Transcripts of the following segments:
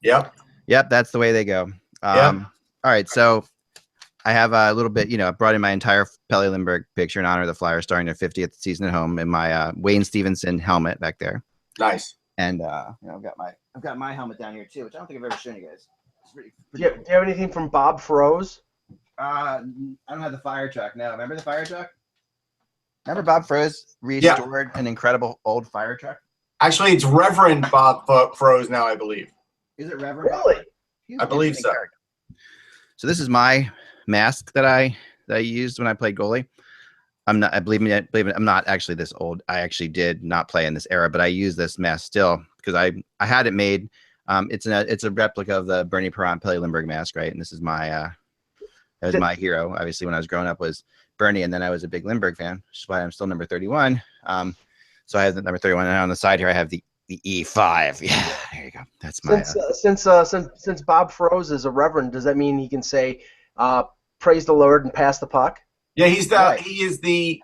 Yep, that's the way they go. All right, so I have a little bit, I brought in my entire Pele Lindbergh picture in honor of the Flyers starting their 50th season at home in my Wayne Stevenson helmet back there. Nice. And I've got my helmet down here too, which I don't think I've ever shown you guys. Do you have anything from Bob Froese? I don't have the fire truck. No, remember the fire truck? Remember Bob Froese restored an incredible old fire truck? Actually, it's Reverend Bob Froese now, I believe. Is it Reverend? Really? I believe so. So this is my mask that I used when I played goalie. I'm not. Believe me, I'm not actually this old. I actually did not play in this era, but I use this mask still because I had it made. It's a replica of the Bernie Perron Pele Lindbergh mask, right? And this is my that was my hero. Obviously, when I was growing up was Bernie, and then I was a big Lindbergh fan, which is why I'm still number 31. So I have the number 31, and on the side here I have the E5. Yeah, there you go. That's my. Since Bob Froese is a reverend, does that mean he can say, "Praise the Lord" and pass the puck? Yeah, he is the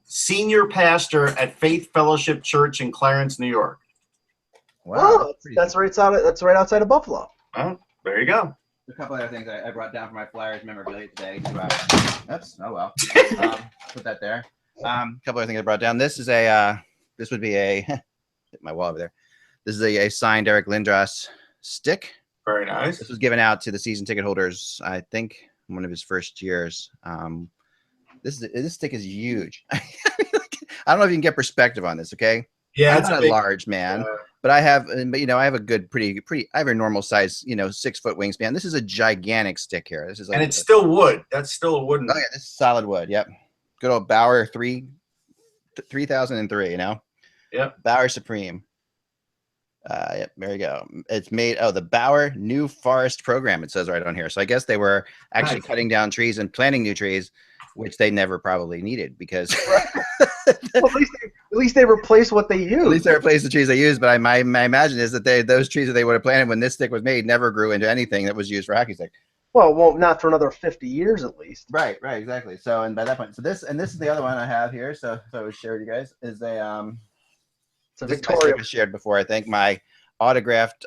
senior pastor at Faith Fellowship Church in Clarence, New York. Wow, that's right outside of Buffalo. Oh, there you go. A couple other things I brought down for my Flyers memorabilia today. Oops. Oh well. Put that there. A couple other things I brought down. This is this would be a hit my wall over there. This is a signed Eric Lindros stick. Very nice. This was given out to the season ticket holders, I think, one of his first years. This stick is huge. I don't know if you can get perspective on this. Okay. Yeah, I'm not a large man, but I have a good, pretty. I have a normal size, 6 foot wingspan. This is a gigantic stick here. This is and it's still wood. That's still a wooden. Oh yeah, this is solid wood. Yep. Good old Bauer 3003. Yep. Bauer Supreme. Yep. There you go. It's made. Oh, the Bauer New Forest Program. It says right on here. So I guess they were actually cutting down trees and planting new trees, which they never probably needed because. Well, at least they replaced what they used. At least they replaced the trees they used. But my imagine is that those trees that they would have planted when this stick was made never grew into anything that was used for hockey stick. Well, not for another 50 years at least. Right, exactly. So, and by that point, this is the other one I have here. So, if I would share with you guys, is it's a Victoria. Was shared before, I think. My autographed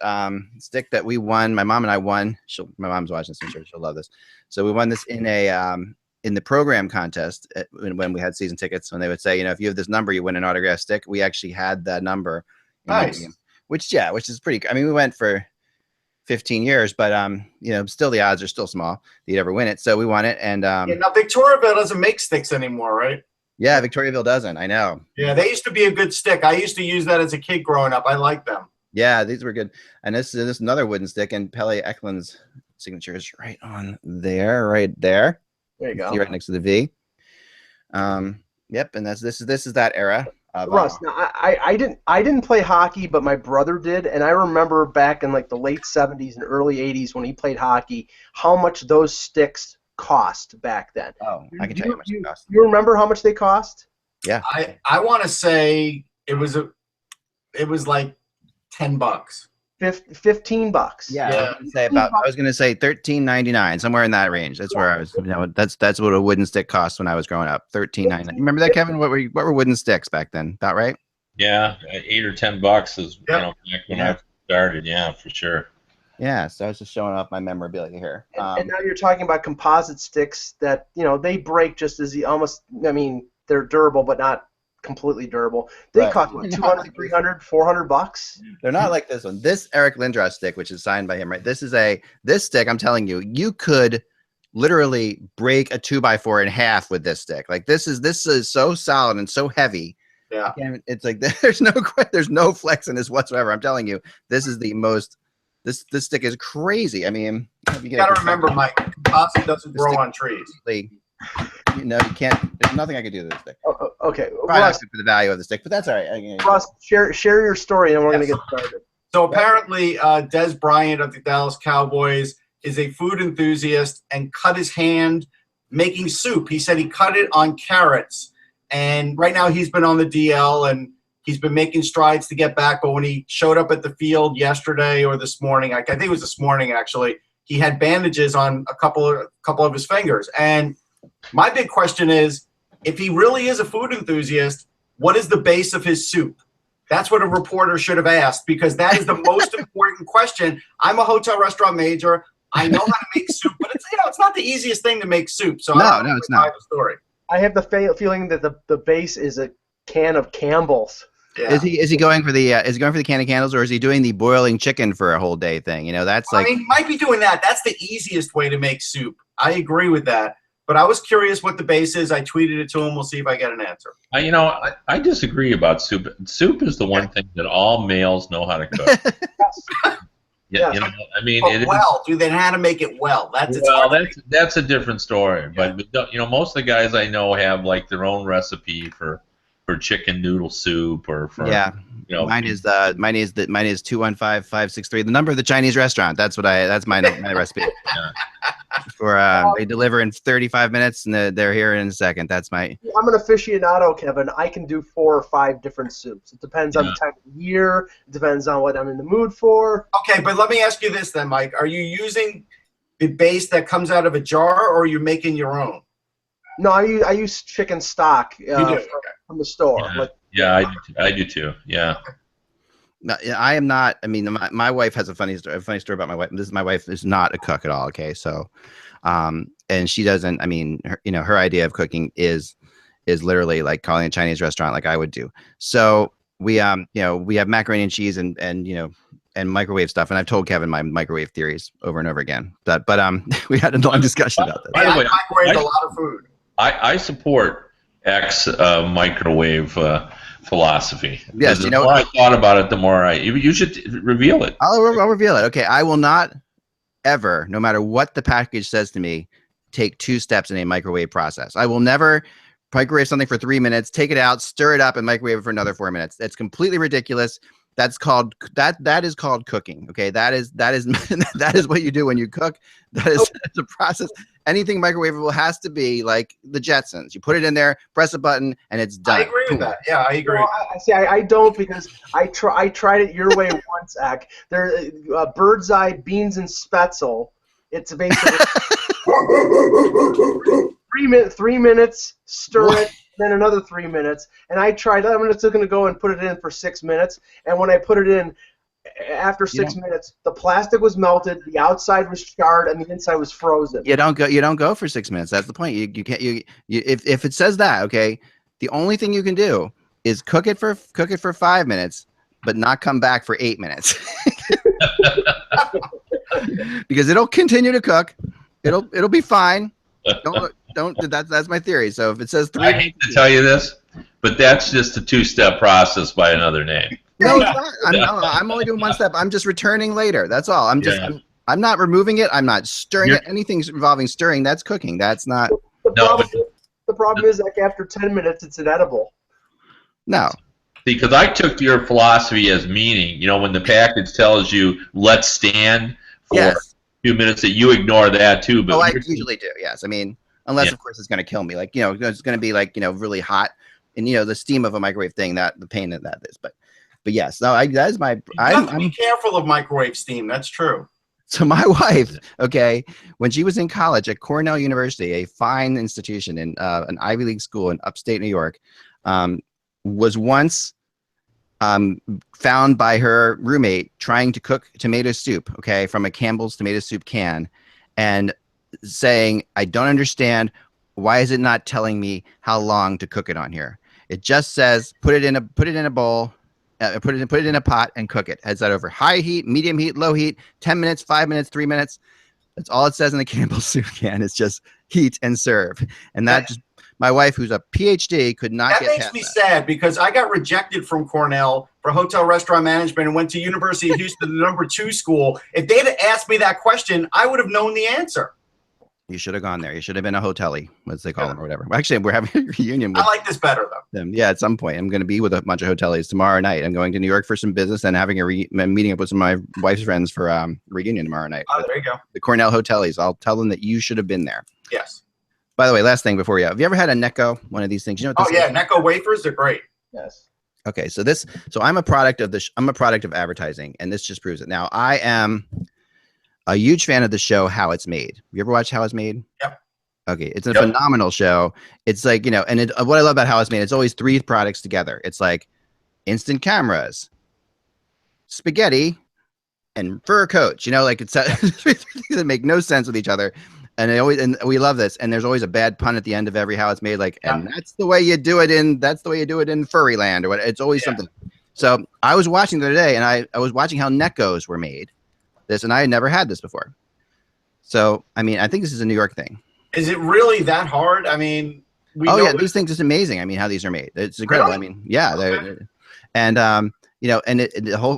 stick that we won. My mom and I won. My mom's watching this, I'm sure she'll love this. So we won this in the program contest when we had season tickets. When they would say, if you have this number, you win an autographed stick. We actually had that number. Nice. Which is pretty. I mean, we went for 15 years, but still the odds are still small that you'd ever win it. So we won it, and now Victoriaville doesn't make sticks ananymore, right? Yeah, Victoriaville doesn't. I know. Yeah, they used to be a good stick. I used to use that as a kid growing up. I like them. Yeah, these were good. And this is another wooden stick, and Pele Eklund's signature is right on there, right there. There you go. See right next to the V. Yep, and this is that era. Russ, now I didn't play hockey, but my brother did, and I remember back in like the late 70s and early 80s when he played hockey, how much those sticks cost back then. Oh, I can tell you how much they cost. You remember how much they cost? Yeah. I want to say it was like $10. $15. Yeah. I was gonna say $13.99, somewhere in that range. That's where I was. That's what a wooden stick cost when I was growing up. $13.99. Remember that, Kevin? What were wooden sticks back then? About right? Yeah, $8 or $10 is back when I started. Yeah, for sure. Yeah, so I was just showing off my memorabilia here. And now you're talking about composite sticks that they break just as almost. I mean, they're durable, but not completely durable. They cost what, $200, $300, $400. They're not like this one. This Eric Lindros stick, which is signed by him, right? This stick. I'm telling you, you could literally break a 2x4 in half with this stick. Like this is so solid and so heavy. Yeah, it's like there's no flex in this whatsoever. I'm telling you, this is the most. This stick is crazy. I mean, you gotta remember, Mike, composite doesn't grow on trees. You can't. There's nothing I could do to this stick. Okay, probably not for the value of the stick, but that's all right. Ross, share your story, and we're gonna get started. So apparently, Des Bryant of the Dallas Cowboys is a food enthusiast and cut his hand making soup. He said he cut it on carrots, and right now he's been on the DL and he's been making strides to get back. But when he showed up at the field yesterday or this morning, I think it was this morning actually, he had bandages on a couple of his fingers. And my big question is, if he really is a food enthusiast, what is the base of his soup? That's what a reporter should have asked, because that is the most important question. I'm a hotel restaurant major. I know how to make soup, but it's not the easiest thing to make soup. So no, it's not. The story. I have the feeling that the base is a can of Campbell's. Yeah. Is he going for the can of candles, or is he doing the boiling chicken for a whole day thing? That's like, he might be doing that. That's the easiest way to make soup. I agree with that. But I was curious what the base is. I tweeted it to him. We'll see if I get an answer. I disagree about soup. Soup is the one thing that all males know how to cook. Yeah, do they know how to make it well? That's a different story. Yeah. But most of the guys I know have like their own recipe for chicken noodle soup or for mine is 215-563, the number of the Chinese restaurant. That's my recipe. Yeah. For they deliver in 35 minutes and they're here in a second. That's my. I'm an aficionado, Kevin. I can do 4 or 5 different soups. It depends on the time of year. It depends on what I'm in the mood for. Okay, but let me ask you this then, Mike. Are you using the base that comes out of a jar, or are you making your own? No, I use chicken stock from the store. I do too. Yeah. No, I am not. I mean, my wife has a funny story about my wife. My wife is not a cook at all. Okay, so, and she doesn't. I mean, her idea of cooking is literally like calling a Chinese restaurant, like I would do. So we we have macaroni and cheese and microwave stuff, and I've told Kevin my microwave theories over and over again. But we had a long discussion about this. By the way, I microwave a lot of food. I support microwave philosophy. Yes, the more I thought about it, the more you should reveal it. I'll reveal it. Okay, I will not ever, no matter what the package says to me, take 2 steps in a microwave process. I will never microwave something for 3 minutes, take it out, stir it up, and microwave it for another 4 minutes. That's completely ridiculous. That is called cooking. Okay, that is that is what you do when you cook. That's a process. Anything microwavable has to be like the Jetsons. You put it in there, press a button, and it's done. I agree with that. Yeah, I agree. I don't, because I tried it your way once, Ak. There, bird's eye beans and spetzel. It's basically 3 minutes, stir it, then another 3 minutes. And I tried. I'm just going to go and put it in for 6 minutes. And when I put it in, after 6 minutes, the plastic was melted, the outside was charred, and the inside was frozen. You don't go for 6 minutes. That's the point. You can't. If it says that, okay, the only thing you can do is cook it for 5 minutes, but not come back for 8 minutes, because it'll continue to cook. It'll be fine. Don't. That's my theory. So if it says 3, I hate to tell you this, but that's just a 2-step process by another name. No, it's not. I'm only doing 1 step. I'm just returning later. That's all. I'm not removing it. I'm not stirring it. Anything involving stirring, that's cooking. That's not. The problem is, like, after 10 minutes, it's inedible. No. Because I took your philosophy as meaning, when the package tells you let's stand for a few minutes, that you ignore that too. But I usually do. Yes. I mean, unless of course it's going to kill me. Like, it's going to be like, really hot, and the steam of a microwave thing, that the pain that is. But yes, no, that is my. You have to be careful of microwave steam. That's true. So my wife, okay, when she was in college at Cornell University, a fine institution in an Ivy League school in upstate New York, was once found by her roommate trying to cook tomato soup, okay, from a Campbell's tomato soup can, and saying, "I don't understand. Why is it not telling me how long to cook it on here? It just says put it in a bowl." Put it in a pot and cook it. Heads that over high heat, medium heat, low heat, 10 minutes, 5 minutes, 3 minutes. That's all it says in the Campbell's soup can. It's just heat and serve. And that just, my wife, who's a PhD, could not get past that. That makes me sad, because I got rejected from Cornell for hotel restaurant management and went to University of Houston, the #2 school. If they'd asked me that question, I would have known the answer. You should have gone there. You should have been a hotelie, as they call them, or whatever. Well, actually, we're having a reunion. I like this better, though. Them. Yeah, at some point. I'm going to be with a bunch of hoteliers tomorrow night. I'm going to New York for some business and having a meeting up with some of my wife's friends for a reunion tomorrow night. Oh, there you go. The Cornell hoteliers. I'll tell them that you should have been there. Yes. By the way, last thing before have you ever had a Necco, one of these things? You know what this is? Necco wafers are great. Yes. Okay, so I'm a product of I'm a product of advertising, and this just proves it. Now, I am a huge fan of the show How It's Made. You ever watch How It's Made? Yep. Okay, it's a phenomenal show. It's like, and what I love about How It's Made, it's always 3 products together. It's like instant cameras, spaghetti, and fur coats. Like it's that make no sense with each other. And we love this. And there's always a bad pun at the end of every how it's made, like, and that's the way you do it in Furryland or what. It's always something. So I was watching the other day, and I was watching how Neckos were made. And I had never had this before. So I mean, I think this is a New York thing. Is it really that hard? I mean, these things is amazing. I mean, how these are made, it's incredible. Really? I mean, yeah, okay. And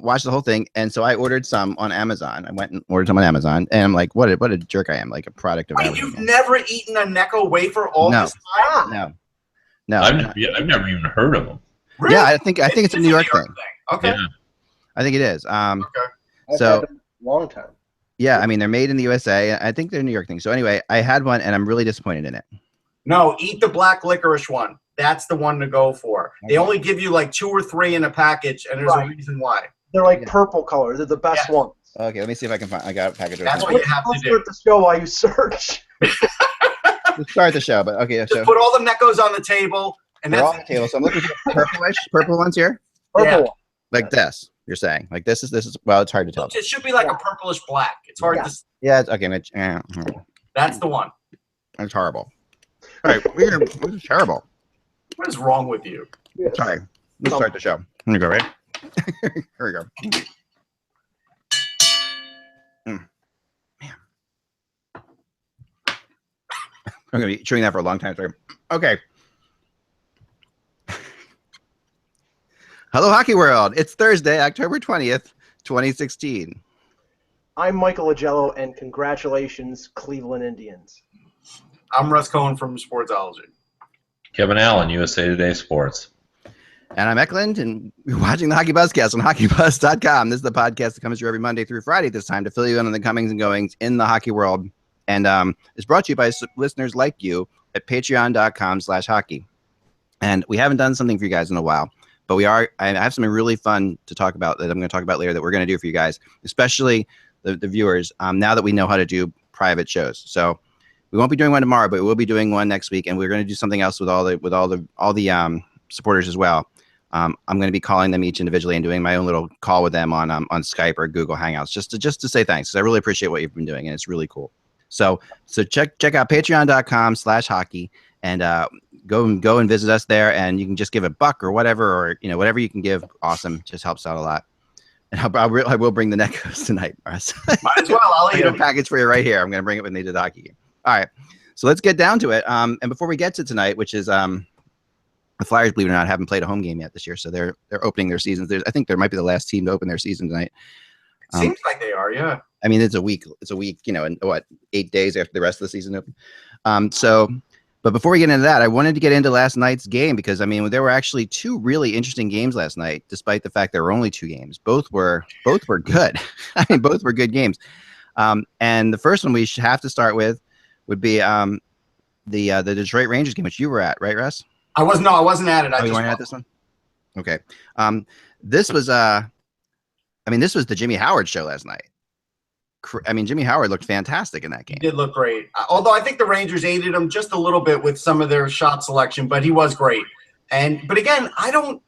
watch the whole thing. And so I ordered some on Amazon. I went and ordered some on Amazon, and I'm like, what a jerk I am, like a product of Amazon. You've never eaten a Necco wafer this time? No. I've never even heard of them. Really? Yeah, I think it's a New York thing. Okay. Yeah. I think it is. I've had them a long time. Yeah, I mean, they're made in the USA. I think they're a New York thing. So anyway, I had one, and I'm really disappointed in it. No, eat the black licorice one. That's the one to go for. They only give you like 2 or 3 in a package, and there's a reason why. They're like purple color. They're the best ones. Okay, let me see if I can find. I got a package. That's what you have to do. Start the show while you search. Let's start the show, but okay. Just put all the Neckos on the table, and they're all on the table. So I'm looking for purple ones here. Purple one. Like this. You're saying like this is well, it's hard to tell. It should be like a purplish black. It's hard to. Yeah, it's okay. That's the one. It's horrible. All right, this is terrible. What is wrong with you? Sorry. Let's start the show. Here we go, right? Here we go. Man. I'm going to be chewing that for a long time. Sorry. Okay. Hello, Hockey World. It's Thursday, October 20th, 2016. I'm Michael Agello, and congratulations, Cleveland Indians. I'm Russ Cohen from Sportsology. Kevin Allen, USA Today Sports. And I'm Eklund, and you're watching the Hockeybuzzcast on HockeyBuzz.com. This is the podcast that comes through every Monday through Friday at this time to fill you in on the comings and goings in the hockey world. And it's brought to you by listeners like you at patreon.com/hockey. And we haven't done something for you guys in a while, but I have something really fun to talk about that I'm going to talk about later that we're going to do for you guys, especially the viewers, now that we know how to do private shows. So we won't be doing one tomorrow, but we'll be doing one next week, and we're going to do something else with all the supporters as well. I'm going to be calling them each individually and doing my own little call with them on Skype or Google Hangouts just to say thanks, because I really appreciate what you've been doing, and it's really cool. So check out patreon.com/hockey and go and visit us there, and you can just give $1 or whatever, or whatever you can give. Awesome, just helps out a lot. And I will bring the Neckos tonight. Might as well. I'll eat a package for you right here. I'm going to bring it with me to the hockey game. All right, so let's get down to it. And before we get to tonight, which is the Flyers, believe it or not, haven't played a home game yet this year, so they're opening their seasons. I think there might be the last team to open their season tonight. Seems like they are, yeah. I mean, it's a week, and 8 days after the rest of the season open. But before we get into that, I wanted to get into last night's game because, I mean, there were actually 2 really interesting games last night, despite the fact there were only 2 games. Both were good. I mean, both were good games. And the first one we should have to start with would be the Detroit Rangers game, which you were at, right, Russ? I wasn't at it. You weren't at this one? Okay. This was the Jimmy Howard show last night. I mean, Jimmy Howard looked fantastic in that game. He did look great. Although I think the Rangers aided him just a little bit with some of their shot selection, but he was great. But again, I don't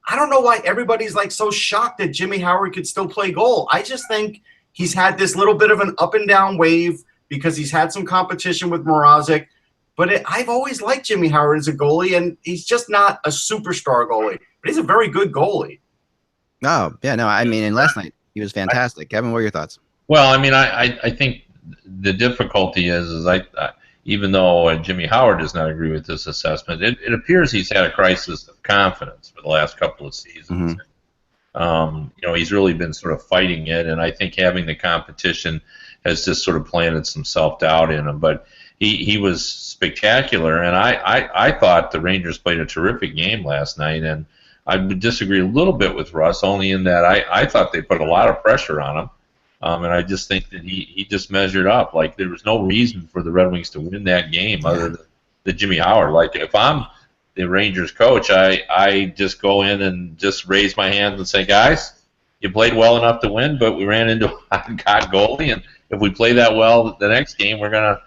know why everybody's like so shocked that Jimmy Howard could still play goal. I just think he's had this little bit of an up and down wave because he's had some competition with Mrazek. But I've always liked Jimmy Howard as a goalie, and he's just not a superstar goalie. But he's a very good goalie. Oh, yeah, no, I mean, and last night he was fantastic. Kevin, what are your thoughts? Well, I mean, I think the difficulty is even though Jimmy Howard does not agree with this assessment, it appears he's had a crisis of confidence for the last couple of seasons. Mm-hmm. He's really been sort of fighting it, and I think having the competition has just sort of planted some self-doubt in him. But he was spectacular, and I thought the Rangers played a terrific game last night, and I would disagree a little bit with Russ, only in that I thought they put a lot of pressure on him. And I just think that he just measured up. Like, there was no reason for the Red Wings to win that game other than Jimmy Howard. Like, if I'm the Rangers coach, I just go in and just raise my hands and say, guys, you played well enough to win, but we ran into a hot goalie, and if we play that well the next game, we're gonna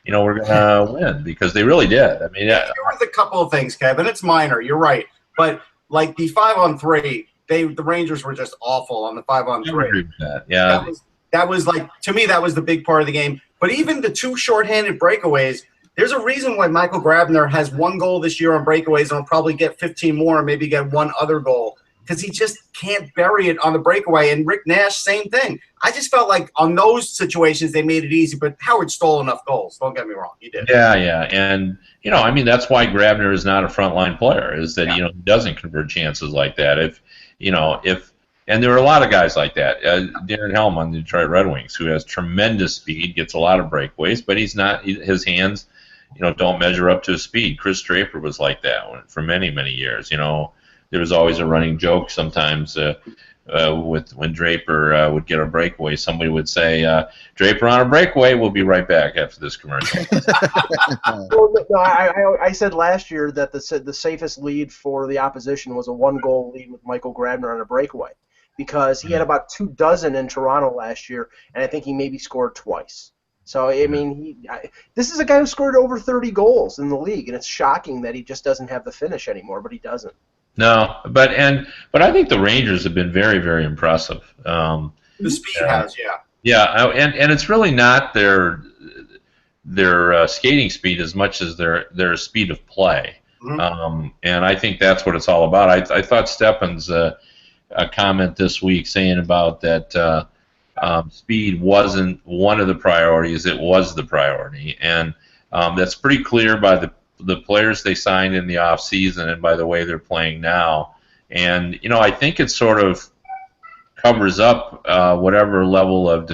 win, because they really did. I mean, there was a couple of things, Kevin. It's minor. You're right, but like the 5-on-3, the Rangers were just awful on the 5-on-3. I agree with that. Yeah. That was like, to me, that was the big part of the game. But even the 2 shorthanded breakaways, there's a reason why Michael Grabner has 1 goal this year on breakaways and will probably get 15 more and maybe get 1 other goal because he just can't bury it on the breakaway. And Rick Nash, same thing. I just felt like on those situations they made it easy, but Howard stole enough goals. Don't get me wrong. He did. Yeah. And, I mean, that's why Grabner is not a frontline player, is that, he doesn't convert chances like that. And there are a lot of guys like that. Darren Helm on the Detroit Red Wings, who has tremendous speed, gets a lot of breakaways, but his hands, don't measure up to his speed. Chris Draper was like that for many, many years. There was always a running joke sometimes with when Draper would get a breakaway. Somebody would say, "Draper on a breakaway. We'll be right back after this commercial." Well, no, I said last year that the safest lead for the opposition was a 1-goal lead with Michael Grabner on a breakaway, because he had about 24 in Toronto last year, and I think he maybe scored twice. So, I mean, this is a guy who scored over 30 goals in the league, and it's shocking that he just doesn't have the finish anymore, but he doesn't. No, but I think the Rangers have been very, very impressive. The speed has, yeah. Yeah, and it's really not their skating speed as much as their speed of play. Mm-hmm. And I think that's what it's all about. I thought Stepan's a comment this week saying about that speed wasn't one of the priorities, it was the priority. And that's pretty clear by the players they signed in the offseason and by the way they're playing now. And, I think it sort of covers up whatever level of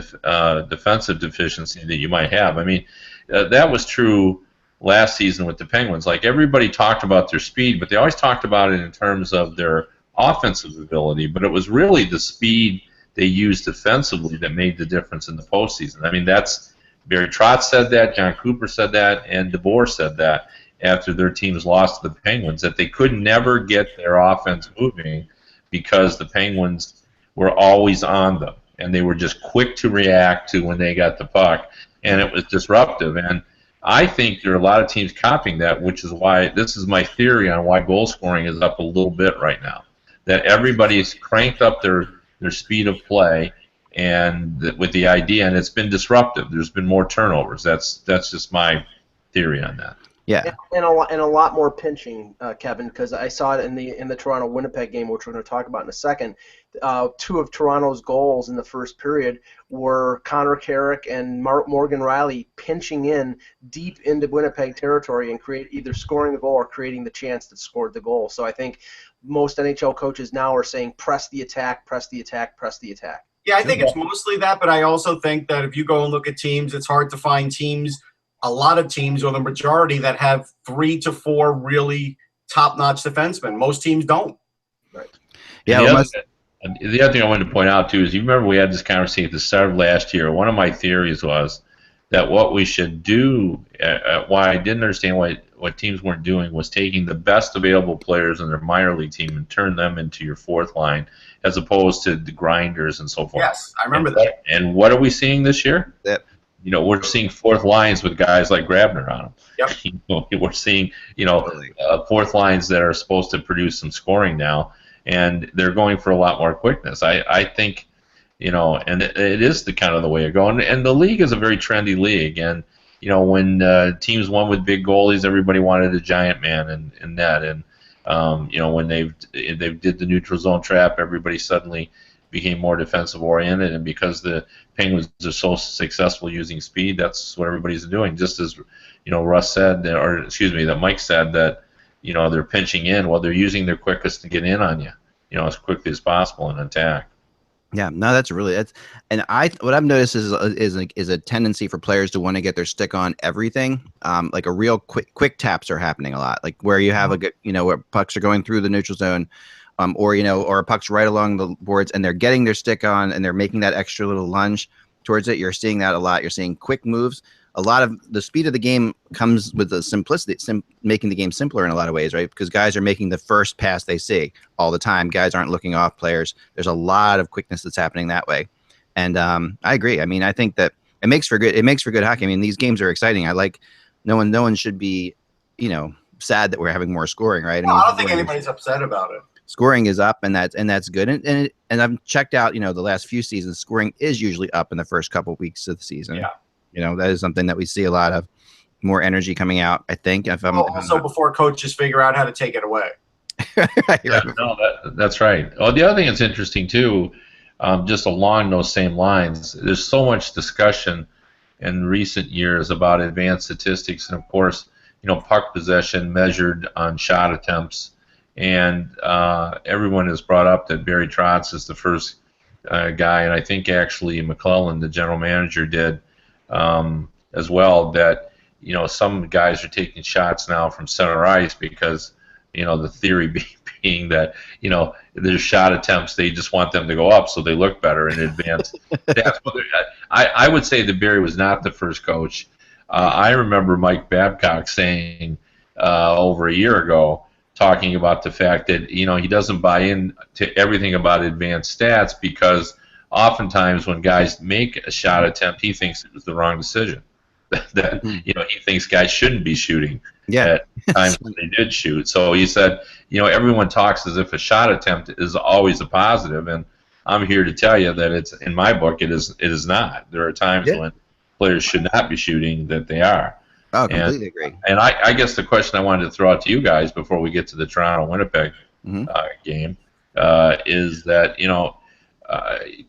defensive deficiency that you might have. I mean, that was true last season with the Penguins. Like, everybody talked about their speed, but they always talked about it in terms of their offensive ability, but it was really the speed they used defensively that made the difference in the postseason. I mean, that's Barry Trotz said that, John Cooper said that, and DeBoer said that after their teams lost to the Penguins, that they could never get their offense moving because the Penguins were always on them, and they were just quick to react to when they got the puck, and it was disruptive. And I think there are a lot of teams copying that, which is why this is my theory on why goal scoring is up a little bit right now, that everybody's cranked up their speed of play, and with the idea, and it's been disruptive. There's been more turnovers. That's just my theory on that. Yeah, and a lot more pinching, Kevin, because I saw it in the Toronto Winnipeg game, which we're going to talk about in a second. 2 of Toronto's goals in the first period were Connor Carrick and Morgan Riley pinching in deep into Winnipeg territory and either scoring the goal or creating the chance that scored the goal. So I think most NHL coaches now are saying press the attack, press the attack, press the attack. Yeah, I think it's mostly that, but I also think that if you go and look at teams, it's hard to find teams. A lot of teams, or the majority, that have 3 to 4 really top-notch defensemen. Most teams don't. Right. Yeah. The other thing I wanted to point out too is, you remember we had this conversation at the start of last year. One of my theories was that what we should do, why I didn't understand what teams weren't doing, was taking the best available players in their minor league team and turn them into your 4th line, as opposed to the grinders and so forth. Yes, I remember that. And what are we seeing this year? Yep. We're seeing 4th lines with guys like Grabner on them. Yep. We're seeing, 4th lines that are supposed to produce some scoring now, and they're going for a lot more quickness. I think, and it is the kind of the way you're going. And the league is a very trendy league. And, when teams won with big goalies, everybody wanted a giant man in net. And, when they did the neutral zone trap, everybody suddenly became more defensive oriented, and because the Penguins are so successful using speed, that's what everybody's doing. Just as Russ said, or excuse me, that Mike said that they're pinching in. Well, they're using their quickest to get in on you, as quickly as possible and attack. Yeah, no, and what I've noticed is a tendency for players to want to get their stick on everything. Like a real quick taps are happening a lot, like where you have a good, where pucks are going through the neutral zone. Or a puck's right along the boards, and they're getting their stick on, and they're making that extra little lunge towards it. You're seeing that a lot. You're seeing quick moves. A lot of the speed of the game comes with the simplicity, making the game simpler in a lot of ways, right? Because guys are making the first pass they see all the time. Guys aren't looking off players. There's a lot of quickness that's happening that way, and I agree. I mean, I think that it makes for good hockey. I mean, these games are exciting. No one should be, sad that we're having more scoring, right? I don't think anybody's upset about it. scoring is up, and that's good. And I've checked out, the last few seasons, scoring is usually up in the first couple of weeks of the season. Yeah. That is something that we see a lot of, more energy coming out, I think. Also before coaches figure out how to take it away. Yeah, no, that's right. Oh, the other thing that's interesting too, just along those same lines, there's so much discussion in recent years about advanced statistics, and of course, puck possession measured on shot attempts, and everyone has brought up that Barry Trotz is the first guy, and I think actually McClellan, the general manager, did as well, that some guys are taking shots now from center ice because the theory being that their shot attempts, they just want them to go up so they look better in advance. That's what I would say that Barry was not the first coach. I remember Mike Babcock saying over a year ago, talking about the fact that he doesn't buy in to everything about advanced stats, because oftentimes when guys make a shot attempt, he thinks it was the wrong decision. That he thinks guys shouldn't be shooting at times when they did shoot. So he said, everyone talks as if a shot attempt is always a positive, and I'm here to tell you that it's, in my book, it is not. There are times when players should not be shooting that they are. Oh, completely agree. And I guess the question I wanted to throw out to you guys before we get to the Toronto-Winnipeg game is that,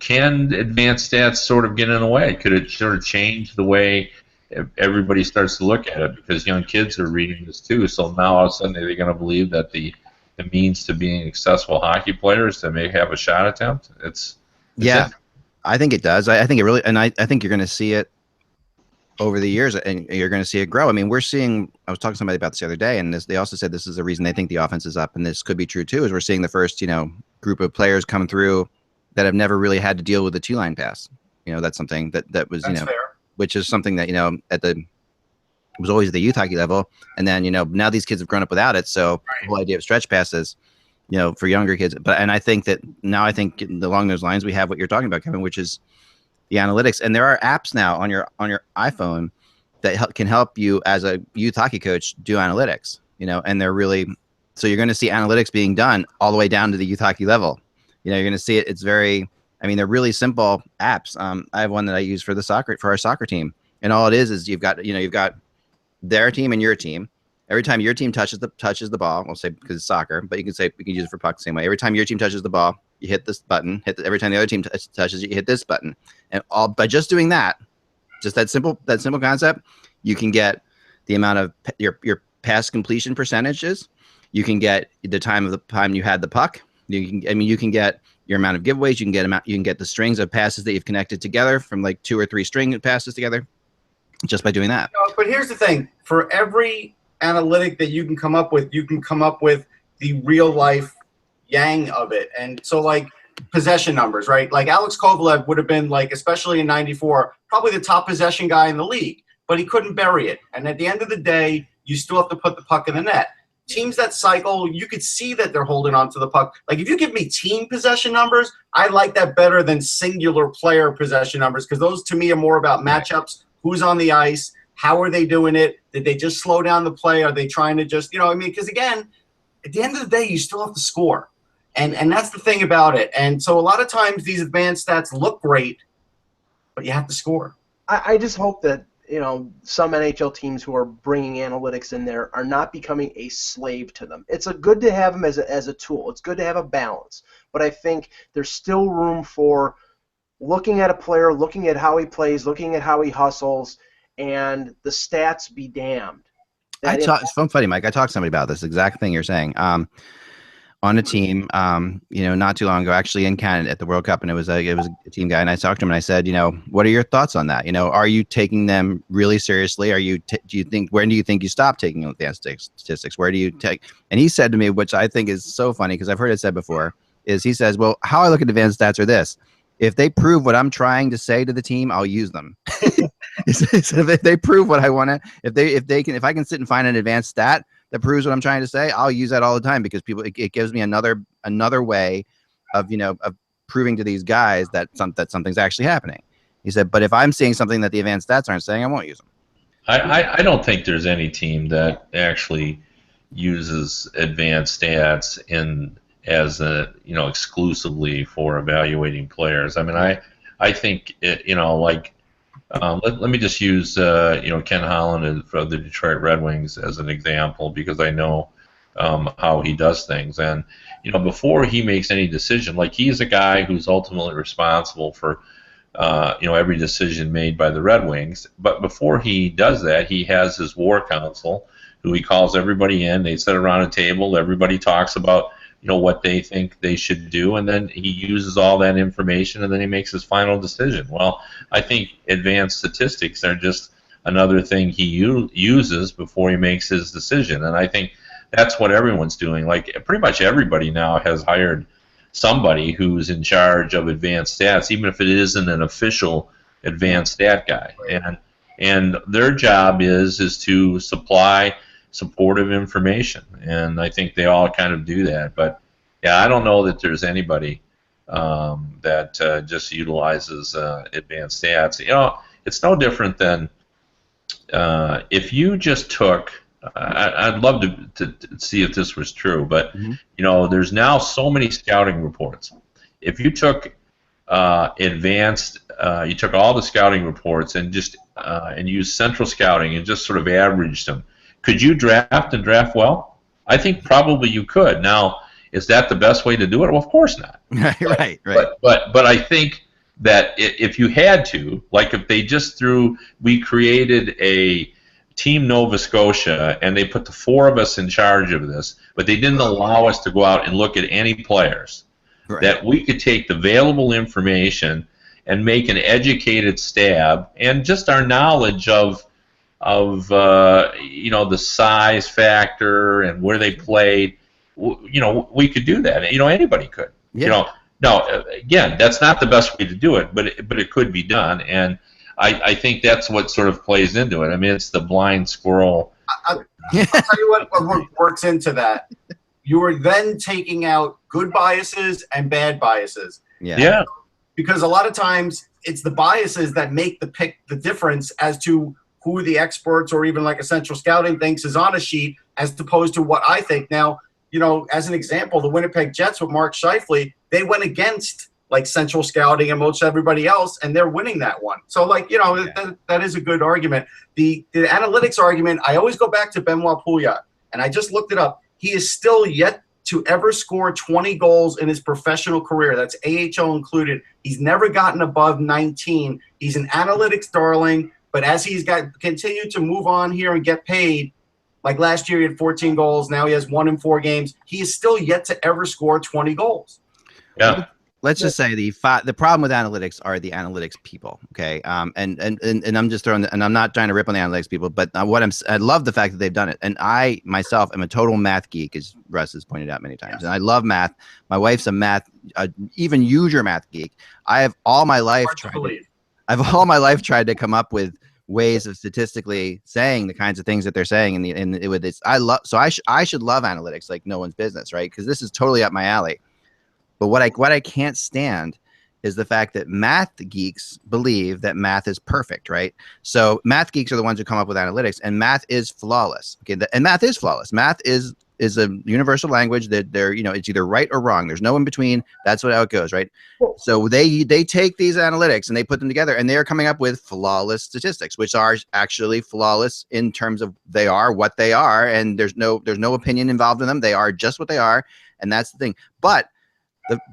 can advanced stats sort of get in the way? Could it sort of change the way everybody starts to look at it? Because young kids are reading this too, so now all of a sudden they're going to believe that the means to being a successful hockey player is to have a shot attempt. I think it does. I think it really, and I think you're going to see it over the years, and you're going to see it grow. I mean, I was talking to somebody about this the other day, and they also said this is the reason they think the offense is up, and this could be true too, is we're seeing the first, group of players come through that have never really had to deal with the two-line pass. That's something that was, That's fair. Which is something that, it was always at the youth hockey level. And then, now these kids have grown up without it. So the whole idea of stretch passes, for younger kids. And I think that now along those lines, we have what you're talking about, Kevin, which is the analytics. And there are apps now on your iPhone that can help you as a youth hockey coach do analytics, and they're really, so you're going to see analytics being done all the way down to the youth hockey level. You're going to see it. It's very, they're really simple apps. I have one that I use for our soccer team, and all it is you've got their team and your team. Every time your team touches the ball, we'll say because it's soccer, but you can use it for puck the same way. Every time your team touches the ball, you hit this button. Every time the other team touches it, you hit this button, and all by just doing that, just that simple concept, you can get the amount of your pass completion percentages. You can get the time you had the puck. You can get your amount of giveaways. You can get the strings of passes that you've connected together from like 2 or 3 string passes together, just by doing that. But here's the thing: for every analytic that you can come up with the real life yang of it. And so, like, possession numbers, right? Like Alex Kovalev would have been, like, especially in '94, probably the top possession guy in the league, but he couldn't bury it. And at the end of the day, you still have to put the puck in the net. Teams that cycle, you could see that they're holding on to the puck. Like, if you give me team possession numbers, I like that better than singular player possession numbers, because those to me are more about matchups, who's on the ice, how are they doing it, did they just slow down the play, are they trying to just, because again, at the end of the day, you still have to score. And that's the thing about it. And so a lot of times these advanced stats look great, but you have to score. I just hope that, some NHL teams who are bringing analytics in there are not becoming a slave to them. It's good to have them as a tool. It's good to have a balance. But I think there's still room for looking at a player, looking at how he plays, looking at how he hustles, and the stats be damned. It's funny, Mike. I talked to somebody about this exact thing you're saying. On a team, not too long ago, actually in Canada at the World Cup, and it was a team guy, and I talked to him and I said, what are your thoughts on that? Are you taking them really seriously? When do you think you stop taking advanced statistics? Where do you take? And he said to me, which I think is so funny because I've heard it said before, is he says, well, how I look at advanced stats are this: if they prove what I'm trying to say to the team, I'll use them. So if they prove what I want to, if I can sit and find an advanced stat that proves what I'm trying to say, I'll use that all the time, because it gives me another way of proving to these guys that something's actually happening. He said, but if I'm seeing something that the advanced stats aren't saying, I won't use them. I don't think there's any team that actually uses advanced stats in as a, exclusively for evaluating players. I mean, I think like let me just use Ken Holland for the Detroit Red Wings as an example, because I know how he does things. And before he makes any decision, like, he's a guy who's ultimately responsible for every decision made by the Red Wings. But before he does that, he has his war council, who he calls everybody in. They sit around a table. Everybody talks about what they think they should do, and then he uses all that information, and then he makes his final decision. Well, I think advanced statistics are just another thing he uses before he makes his decision, and I think that's what everyone's doing. Like, pretty much everybody now has hired somebody who's in charge of advanced stats, even if it isn't an official advanced stat guy, and their job is to supply supportive information, and I think they all kind of do that. But yeah, I don't know that there's anybody that just utilizes advanced stats. It's no different than if you just took. I'd love to see if this was true, but there's now so many scouting reports. If you took you took all the scouting reports and just and used central scouting and just sort of averaged them, could you draft and draft well? I think probably you could. Now, is that the best way to do it? Well, of course not. Right. But I think that if you had to, like, if they just we created a Team Nova Scotia and they put the four of us in charge of this, but they didn't allow us to go out and look at any players, that we could take the available information and make an educated stab, and just our knowledge of the size factor and where they played, we could do that. Anybody could. Now, again, that's not the best way to do it, but it could be done, and I think that's what sort of plays into it. I mean, it's the blind squirrel. I'll tell you what works into that. You are then taking out good biases and bad biases. Yeah. Because a lot of times it's the biases that make the difference as to who the experts or even like a central scouting thinks is on a sheet, as opposed to what I think. Now, as an example, the Winnipeg Jets with Mark Scheifele, they went against like central scouting and most everybody else, and they're winning that one. So that is a good argument. The analytics argument, I always go back to Benoit Pouliot, and I just looked it up. He is still yet to ever score 20 goals in his professional career. That's AHL included. He's never gotten above 19. He's an analytics darling, but as he's continued to move on here and get paid, like last year he had 14 goals, now he has 1 in 4 games. He is still yet to ever score 20 goals. Yeah. Let's just say the problem with analytics are the analytics people, okay? And I'm just throwing, and I'm not trying to rip on the analytics people, but I love the fact that they've done it. And I myself am a total math geek, as Russ has pointed out many times, and I love math. My wife's a even huger math geek. I have all my life tried to come up with ways of statistically saying the kinds of things that they're saying with this. I should love analytics like no one's business, right? Because this is totally up my alley. But what I can't stand is the fact that math geeks believe that math is perfect, right? So math geeks are the ones who come up with analytics, and math is flawless. Okay, and math is flawless. Math is a universal language that it's either right or wrong. There's no in between. That's how it goes, right? So they take these analytics and they put them together, and they are coming up with flawless statistics, which are actually flawless in terms of they are what they are, and there's no opinion involved in them. They are just what they are, and that's the thing. But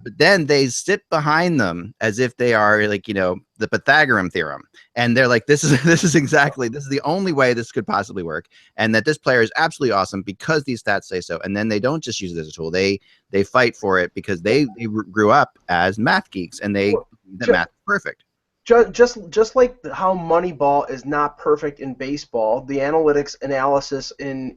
then they sit behind them as if they are like, the Pythagorean theorem. And they're like, this is the only way this could possibly work. And that this player is absolutely awesome because these stats say so. And then they don't just use it as a tool. They fight for it because they grew up as math geeks, and math is perfect. Just like how Moneyball is not perfect in baseball, the analytics analysis in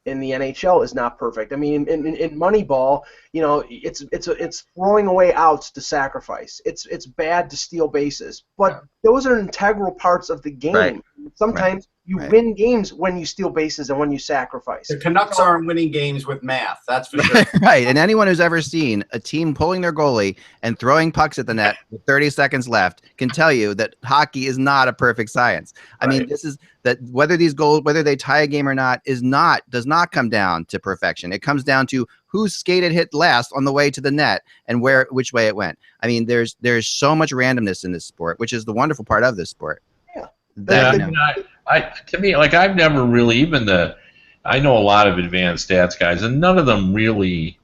the NHL is not perfect. I mean, in Moneyball, it's throwing away outs to sacrifice. It's bad to steal bases, but those are integral parts of the game. Right. Sometimes you win games when you steal bases and when you sacrifice. The Canucks aren't winning games with math, that's for sure. Right, and anyone who's ever seen a team pulling their goalie and throwing pucks at the net with 30 seconds left can tell you that hockey is not a perfect science. I mean, this is that whether they tie a game or not does not come down to perfection. It comes down to who skated hit last on the way to the net and which way it went. I mean, there's so much randomness in this sport, which is the wonderful part of this sport. Yeah. To me, like, I've never really I know a lot of advanced stats guys, and none of them really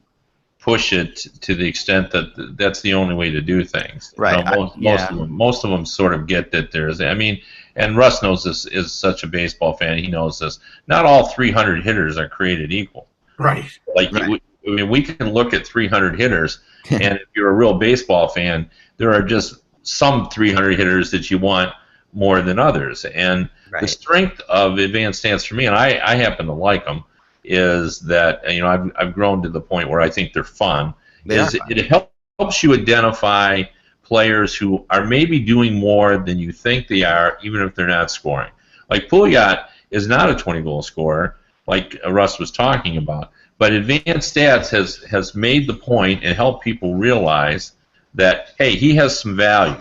push it to the extent that that's the only way to do things. Right. Most of them sort of get that there's. I mean, and Russ knows this, is such a baseball fan. He knows this. Not all 300 hitters are created equal. Right. Like, right. we can look at 300 hitters, and if you're a real baseball fan, there are just some 300 hitters that you want more than others. And the strength of advanced stats for me, and I happen to like them, is that, you know, I've grown to the point where I think they're fun. It helps you identify players who are maybe doing more than you think they are, even if they're not scoring. Like, Pouliot is not a 20-goal scorer, like Russ was talking about. But advanced stats has made the point and helped people realize that, hey, he has some value.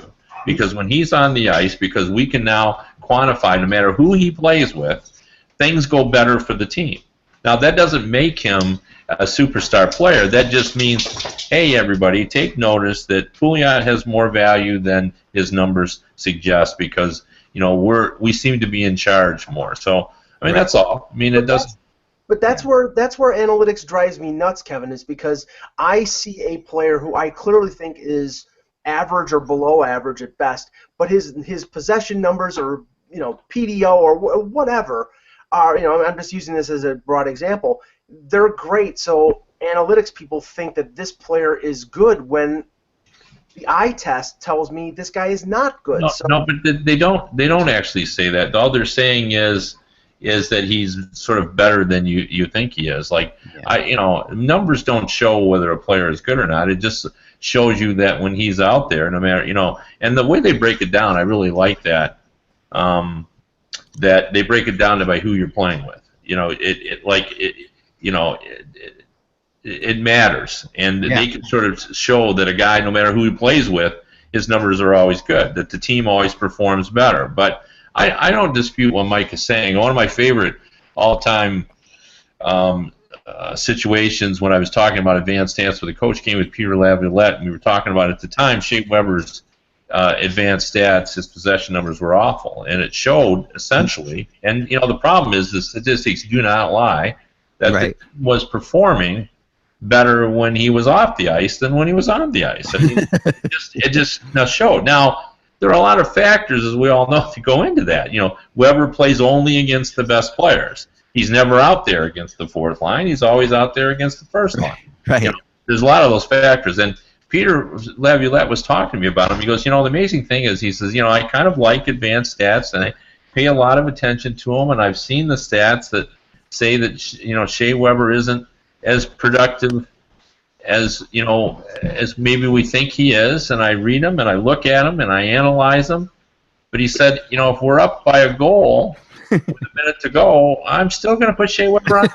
Because when he's on the ice, because we can now quantify, no matter who he plays with, things go better for the team. Now, that doesn't make him a superstar player. That just means, hey, everybody, take notice that Pouliot has more value than his numbers suggest, because, you know, we seem to be in charge more. So, I mean, that's all. I mean, it doesn't. But that's where analytics drives me nuts, Kevin, is because I see a player who I clearly think is average or below average at best, but his possession numbers, or, you know, PDO or whatever, are, you know, I'm just using this as a broad example, they're great. So analytics people think that this player is good when the eye test tells me this guy is not good. No, but they don't actually say that. All they're saying is that he's sort of better than you think he is. Like, you know, numbers don't show whether a player is good or not. It just shows you that when he's out there, no matter, you know, and the way they break it down, I really like that. That they break it down to by who you're playing with. You know, it matters, and they can sort of show that a guy, no matter who he plays with, his numbers are always good. That the team always performs better. But I don't dispute what Mike is saying. One of my favorite all-time situations when I was talking about advanced stats with a coach came with Peter Laviolette, and we were talking about, at the time, Shea Weber's advanced stats, his possession numbers were awful, and it showed essentially. And, you know, the problem is the statistics do not lie, that the team was performing better when he was off the ice than when he was on the ice. I mean, it just showed. Now, there are a lot of factors, as we all know, to go into that. You know, Weber plays only against the best players. He's never out there against the fourth line. He's always out there against the first line. Right. You know, there's a lot of those factors. And Peter Laviolette was talking to me about him. He goes, you know, the amazing thing is, he says, you know, I kind of like advanced stats, and I pay a lot of attention to them, and I've seen the stats that say that, you know, Shea Weber isn't as productive as, you know, as maybe we think he is, and I read them, and I look at them, and I analyze them. But he said, you know, if we're up by a goal with a minute to go, I'm still going to put Shea Weber on.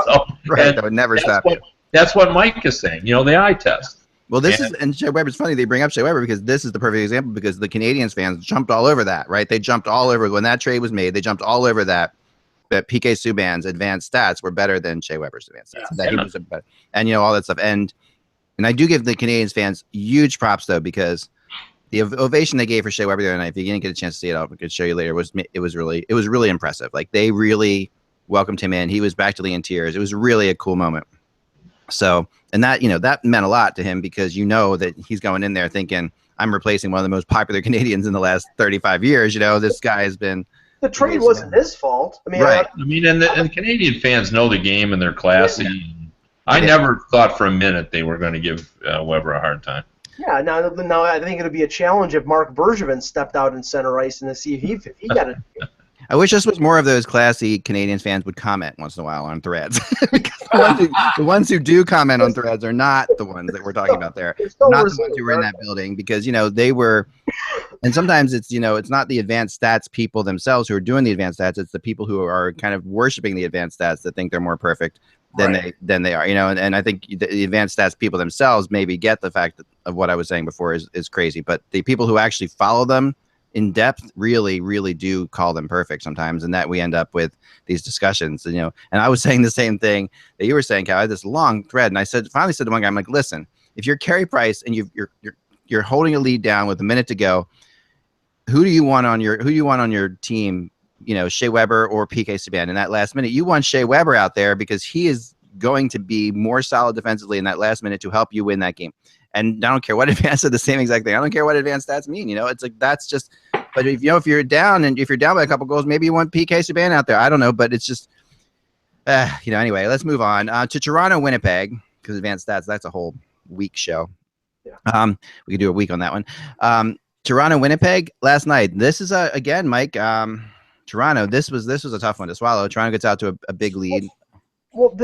So, that would never stop you. That's what Mike is saying, you know, the eye test. Well, and Shea Weber's funny. They bring up Shea Weber because this is the perfect example, because the Canadiens fans jumped all over that, right? They jumped all over when that trade was made. They jumped all over that PK Subban's advanced stats were better than Shea Weber's advanced stats. He was better, and, you know, all that stuff. And I do give the Canadiens fans huge props, though, because the ovation they gave for Shea Weber the other night, if you didn't get a chance to see it, I could show you later. It was really impressive. Like, they really welcomed him in. He was practically in tears. It was really a cool moment. So, and that, you know, that meant a lot to him, because, you know, that he's going in there thinking, I'm replacing one of the most popular Canadians in the last 35 years. You know, this guy has been. The trade wasn't his fault. I mean, right. I mean, and the Canadian fans know the game, and they're classy. Yeah. I never thought for a minute they were going to give Weber a hard time. Yeah, now I think it would be a challenge if Mark Bergevin stepped out in center ice and to see if he got it. I wish this was more of those classy Canadiens fans would comment once in a while on threads. Because the ones who do comment on threads are not the ones that we're talking about there. Not the ones who were in that building, because, you know, they were. And sometimes it's, you know, it's not the advanced stats people themselves who are doing the advanced stats. It's the people who are kind of worshiping the advanced stats that think they're more perfect than they are. You know, and I think the advanced stats people themselves maybe get the fact of what I was saying before is crazy. But the people who actually follow them in depth really, really do call them perfect sometimes, and that we end up with these discussions. And I was saying the same thing that you were saying, Cal. I had this long thread, and I finally said to one guy, I'm like, listen, if you're Carey Price and you're holding a lead down with a minute to go, who do you want on your team? Shea Weber or PK Subban in that last minute. You want Shea Weber out there because he is going to be more solid defensively in that last minute to help you win that game. And I don't care what advanced said the same exact thing. I don't care what advanced stats mean. It's like that's just. But if you're down by a couple goals, maybe you want PK Subban out there. I don't know, but it's just. Anyway, let's move on to Toronto, Winnipeg, because advanced stats, that's a whole week show. Yeah. We could do a week on that one. Toronto, Winnipeg last night. This is again, Mike. Toronto. This was a tough one to swallow. Toronto gets out to a big lead. Well,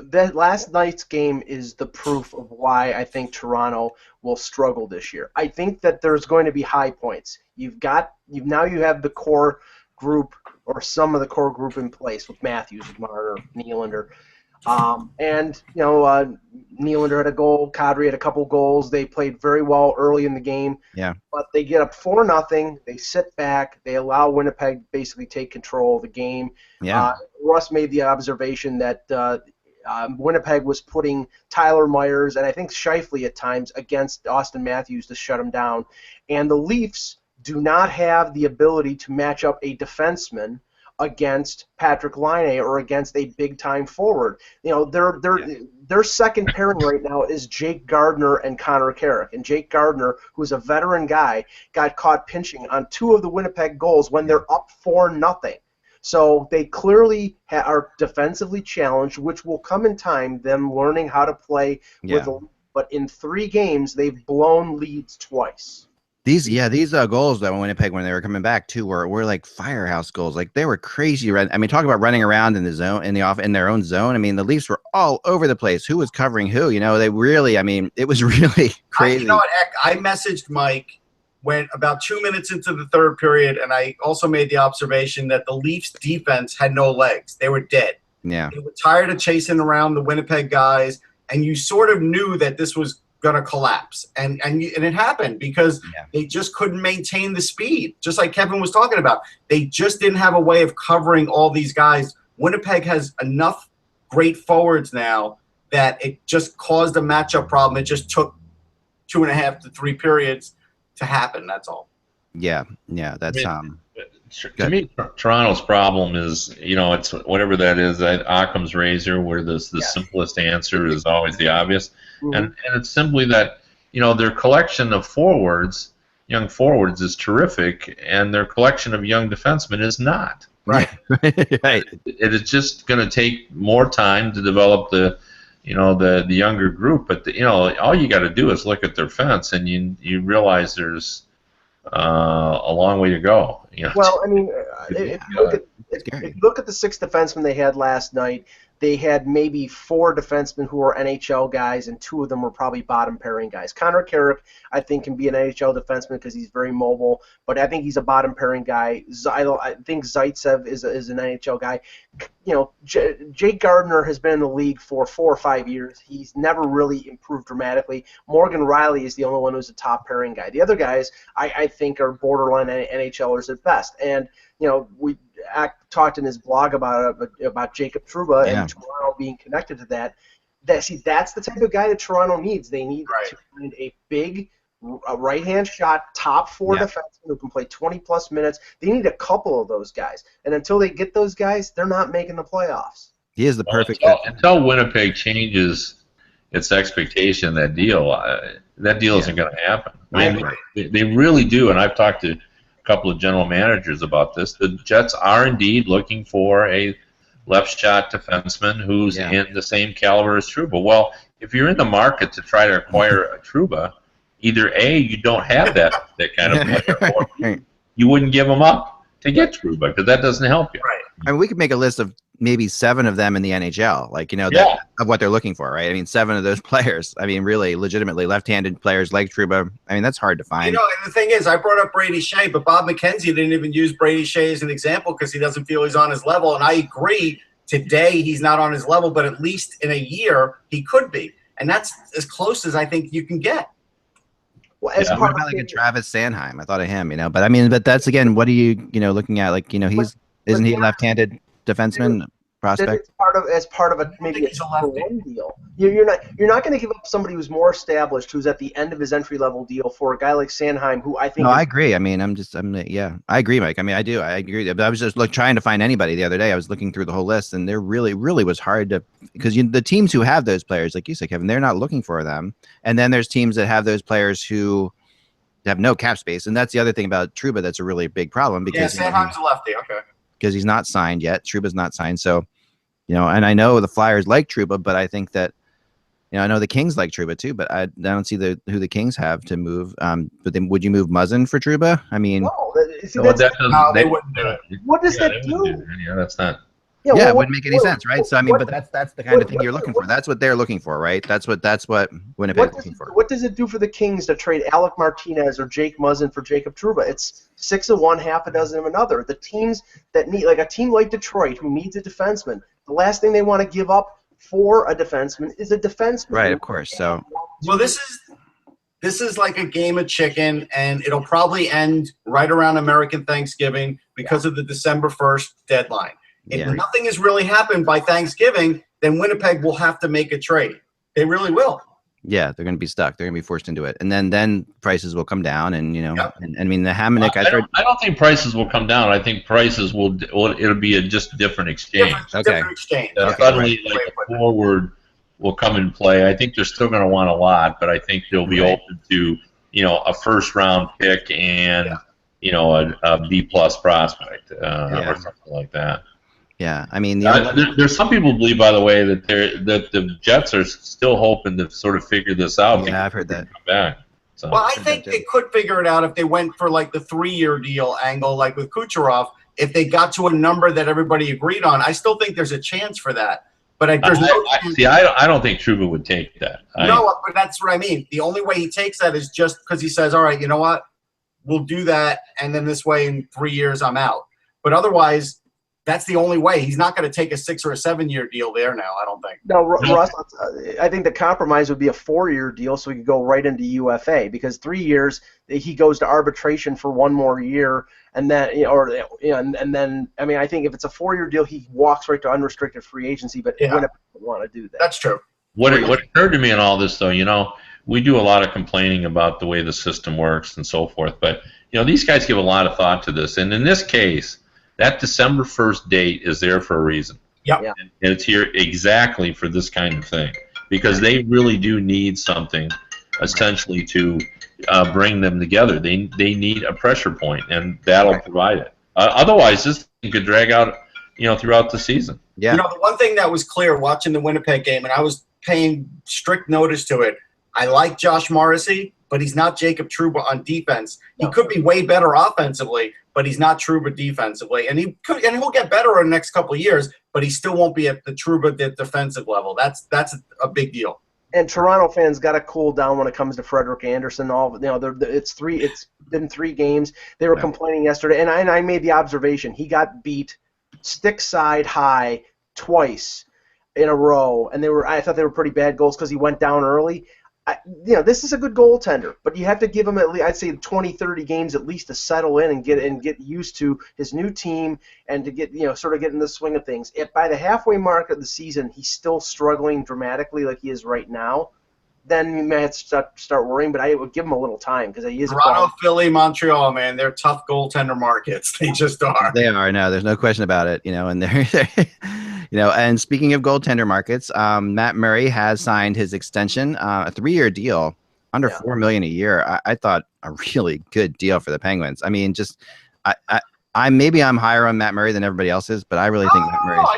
that last night's game is the proof of why I think Toronto will struggle this year. I think that there's going to be high points. You have the core group or some of the core group in place with Matthews, Marner, Nylander. Nylander had a goal. Kadri had a couple goals. They played very well early in the game. Yeah. But they get up 4-0. They sit back. They allow Winnipeg to basically take control of the game. Yeah. Russ made the observation that Winnipeg was putting Tyler Myers and I think Scheifele at times against Austin Matthews to shut him down. And the Leafs do not have the ability to match up a defenseman against Patrick Laine or against a big-time forward. Their second pairing right now is Jake Gardiner and Connor Carrick. And Jake Gardiner, who's a veteran guy, got caught pinching on 2 of the Winnipeg goals when they're up 4-0. So they clearly are defensively challenged, which will come in time, them learning how to play with a. But in 3 games, they've blown leads twice. These goals that Winnipeg when they were coming back too were like firehouse goals. Like they were crazy. I mean, talk about running around in the zone in their own zone. I mean, the Leafs were all over the place. Who was covering who? They really. I mean, it was really crazy. You know what, Eck? I messaged Mike when about 2 minutes into the third period, and I also made the observation that the Leafs defense had no legs. They were dead. Yeah. They were tired of chasing around the Winnipeg guys, and you sort of knew that this was going to collapse, and it happened because they just couldn't maintain the speed, just like Kevin was talking about. They just didn't have a way of covering all these guys. Winnipeg has enough great forwards now that it just caused a matchup problem. It just took 2.5 to 3 periods to happen. That's all. Yeah, that's to me, Toronto's problem is, it's whatever that is, Occam's razor, where the simplest answer is always the obvious. Mm-hmm. And it's simply that, their collection of young forwards is terrific, and their collection of young defensemen is not. Right. Right. It is just going to take more time to develop the younger group. But, all you got to do is look at their fence, and you realize there's a long way to go. Well, I mean, if you look at the 6 defensemen they had last night, they had maybe 4 defensemen who are NHL guys, and 2 of them were probably bottom pairing guys. Connor Carrick, I think, can be an NHL defenseman because he's very mobile, but I think he's a bottom pairing guy. I think Zaitsev is an NHL guy. Jake Gardiner has been in the league for 4 or 5 years. He's never really improved dramatically. Morgan Riley is the only one who's a top pairing guy. The other guys, I think, are borderline NHLers at best. And we talked in his blog about Jacob Trouba and Toronto being connected to that. That's the type of guy that Toronto needs. They need to find a big right-hand shot, top 4 defenseman who can play 20-plus minutes. They need a couple of those guys. And until they get those guys, they're not making the playoffs. He is the perfect until Winnipeg changes its expectation, that deal isn't going to happen. I mean, they really do, and I've talked to a couple of general managers about this. The Jets are indeed looking for a left shot defenseman who's in the same caliber as Trouba. Well, if you're in the market to try to acquire a Trouba, either A, you don't have that kind of player, or you wouldn't give him up to get Trouba, because that doesn't help you. Right. I mean, we could make a list of maybe 7 of them in the NHL, of what they're looking for, right? I mean, 7 of those players. I mean, really, legitimately left-handed players like Trouba. I mean, that's hard to find. And the thing is, I brought up Brady Shea, but Bob McKenzie didn't even use Brady Shea as an example because he doesn't feel he's on his level. And I agree, today he's not on his level, but at least in a year he could be. And that's as close as I think you can get. Well, as Yeah. What part about of like a Travis Sanheim? I thought of him, but I mean, but that's again, what are you looking at? Like, isn't he a left-handed defenseman prospect? It's part of a I don't maybe think a he's a lefty. 2-for-1 deal. You're not going to give up somebody who's more established, who's at the end of his entry level deal for a guy like Sanheim, who I think. No, I agree. I mean, yeah, I agree, Mike. I mean, I do. I agree. But I was just trying to find anybody the other day. I was looking through the whole list, and there really, really was hard to, because the teams who have those players, like you said, Kevin, they're not looking for them. And then there's teams that have those players who have no cap space, and that's the other thing about Trouba that's a really big problem because Sanheim's a lefty. Okay. because he's not signed yet. Trouba's not signed, so and I know the Flyers like Trouba, but I think that. I know the Kings like Trouba too, but I don't see who the Kings have to move. But then, would you move Muzzin for Trouba? I mean, No, They wouldn't do it. what does that they do? wouldn't do it. Yeah, that's not. yeah, well, it wouldn't make any sense, right? So I mean, what- but that's the kind of thing what- you're looking for. That's what they're looking for, right? That's what Winnipeg's What looking for. does it do for the Kings to trade Alec Martinez or Jake Muzzin for Jacob Trouba? It's 6 of one, half a dozen of another. The teams that need, like a team like Detroit, who needs a defenseman, the last thing they want to give up for a defenseman is a defenseman. Right, of course. So Well, this is like a game of chicken, and it'll probably end right around American Thanksgiving because of the December 1st deadline. If yeah, nothing has really happened by Thanksgiving, then Winnipeg will have to make a trade. They really will. they're going to be stuck. They're going to be forced into it, and then prices will come down, and Yep. and I mean the Hamonic. I don't think prices will come down. I think prices will it'll be a just different exchange. Different exchange. Suddenly, Right. like a forward will come in play. I think they're still going to want a lot, but I think they'll be Right. open to a first round pick and a B+ prospect or something like that. Yeah, I mean There's some people believe, by the way, that the Jets are still hoping to sort of figure this out. Yeah, I've heard that. Come back. So. Well, I think they could figure it out if they went for like the 3-year deal angle, like with Kucherov. If they got to a number that everybody agreed on, I still think there's a chance for that. But there's no chance. I don't think Trouba would take that. No, but that's what I mean. The only way he takes that is just because he says, all right, you know what? We'll do that, and then this way in 3 years I'm out. But otherwise, that's the only way. He's not going to take a 6 or a 7-year deal there now, I don't think. No, Russ, I think the compromise would be a 4-year deal so he could go right into UFA, because 3 years he goes to arbitration for 1 more year, and then and then I mean I think if it's a 4-year deal he walks right to unrestricted free agency, but Winnipeg would want to do that. That's true. What occurred to me in all this, though, we do a lot of complaining about the way the system works and so forth, but these guys give a lot of thought to this, and in this case, that December 1st date is there for a reason. Yep. Yeah. And it's here exactly for this kind of thing, because they really do need something, essentially, to bring them together. They need a pressure point, and that'll provide it. Otherwise, this thing could drag out, throughout the season. Yeah. The one thing that was clear watching the Winnipeg game, and I was paying strict notice to it, I like Josh Morrissey, but he's not Jacob Trouba on defense. He could be way better offensively, but he's not Trouba defensively, and he'll get better in the next couple of years, but he still won't be at the Trouba defensive level. That's a big deal. And Toronto fans got to cool down when it comes to Frederik Andersen. It's been 3 games. They were complaining yesterday, and I made the observation he got beat stick side high twice in a row, and I thought they were pretty bad goals because he went down early. This is a good goaltender, but you have to give him at least, I'd say, 20, 30 games at least to settle in and get used to his new team and to get sort of get in the swing of things. If by the halfway mark of the season he's still struggling dramatically like he is right now, then you may have to start worrying. But I would give him a little time because he is Toronto, Philly, Montreal, man, they're tough goaltender markets. They just are. They are. No, there's no question about it. And they're and speaking of goaltender markets, Matt Murray has signed his extension, a 3-year deal, under $4 million a year. I thought a really good deal for the Penguins. I mean, I'm higher on Matt Murray than everybody else is, but I really think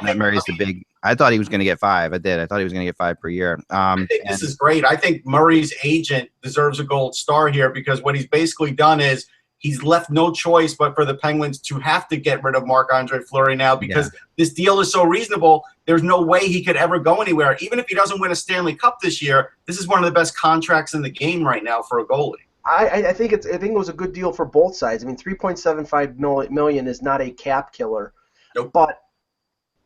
Matt Murray's the big. I thought he was going to get 5. I did. I thought he was going to get 5 per year. I think this is great. I think Murray's agent deserves a gold star here because what he's basically done is he's left no choice but for the Penguins to have to get rid of Marc-Andre Fleury now because this deal is so reasonable. There's no way he could ever go anywhere. Even if he doesn't win a Stanley Cup this year, this is one of the best contracts in the game right now for a goalie. I think it was a good deal for both sides. I mean, $3.75 million is not a cap killer, Nope. but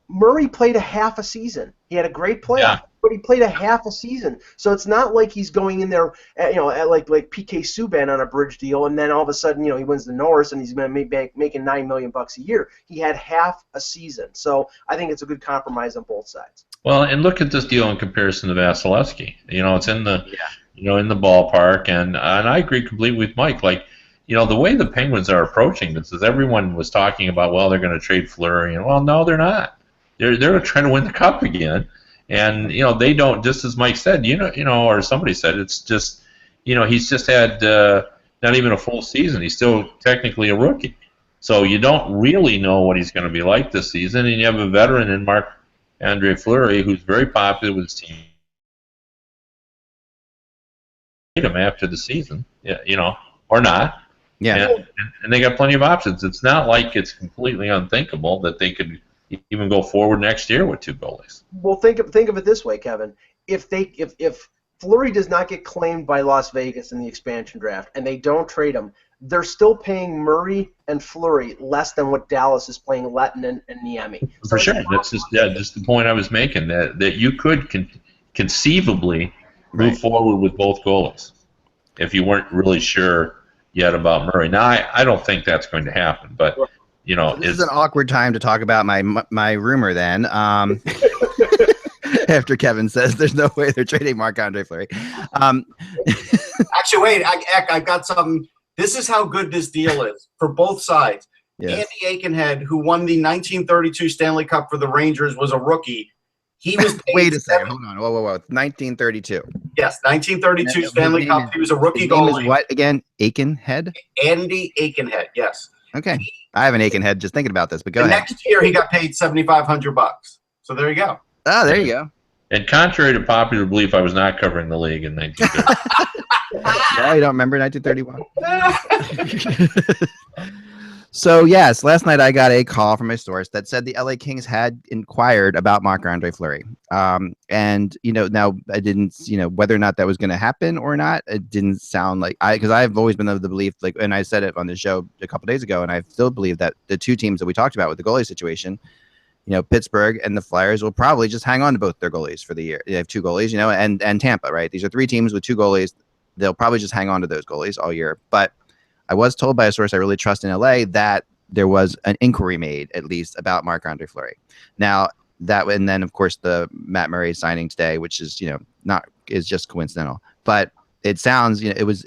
Murray played a half a season. He had a great playoff. But he played a half a season, so it's not like he's going in there, at like PK Subban on a bridge deal, and then all of a sudden, he wins the Norris and he's going to be making $9 million a year. He had half a season, so I think it's a good compromise on both sides. Well, and look at this deal in comparison to Vasilevsky. It's in the in the ballpark, and I agree completely with Mike. Like, the way the Penguins are approaching this is everyone was talking about, well, they're going to trade Fleury, and well, no, they're not. They're trying to win the cup again. And they don't. Just as Mike said, or somebody said, it's just, he's just had not even a full season. He's still technically a rookie, so you don't really know what he's going to be like this season. And you have a veteran in Marc-Andre Fleury, who's very popular with his team. Him after the season, or not. Yeah. And they got plenty of options. It's not like it's completely unthinkable that they could even go forward next year with two goalies. Well, think of it this way, Kevin. If Fleury does not get claimed by Las Vegas in the expansion draft and they don't trade him, they're still paying Murray and Fleury less than what Dallas is paying Lettinen and Niemi. For sure. That's just the point I was making, that you could conceivably move forward with both goalies if you weren't really sure yet about Murray. Now, I don't think that's going to happen, but this is an awkward time to talk about my rumor then. After Kevin says there's no way they're trading Marc-Andre Fleury. Actually, wait, I got something. This is how good this deal is for both sides. Yes. Andy Aikenhead, who won the 1932 Stanley Cup for the Rangers, was a rookie. He was paid Wait a second. Hold on. Whoa. 1932. Yes, 1932 Stanley Cup. He was a rookie his name goalie. Is what again? Aikenhead? Andy Aikenhead, yes. Okay. I have an Aikenhead just thinking about this, but go ahead. Next year, he got paid $7,500. So there you go. Oh, there you go. And contrary to popular belief, I was not covering the league in 1930. Yeah, you don't remember 1931? So, yes, last night I got a call from a source that said the LA Kings had inquired about Marc-Andre Fleury. And, now I didn't, whether or not that was going to happen or not, it didn't sound like because I've always been of the belief, and I said it on the show a couple days ago, and I still believe that the two teams that we talked about with the goalie situation, Pittsburgh and the Flyers will probably just hang on to both their goalies for the year. They have two goalies, and Tampa, right? These are three teams with two goalies. They'll probably just hang on to those goalies all year. But I was told by a source I really trust in LA that there was an inquiry made, at least, about Marc-Andre Fleury. Now, and then, of course, the Matt Murray signing today, which is, is just coincidental. But it sounds, it was,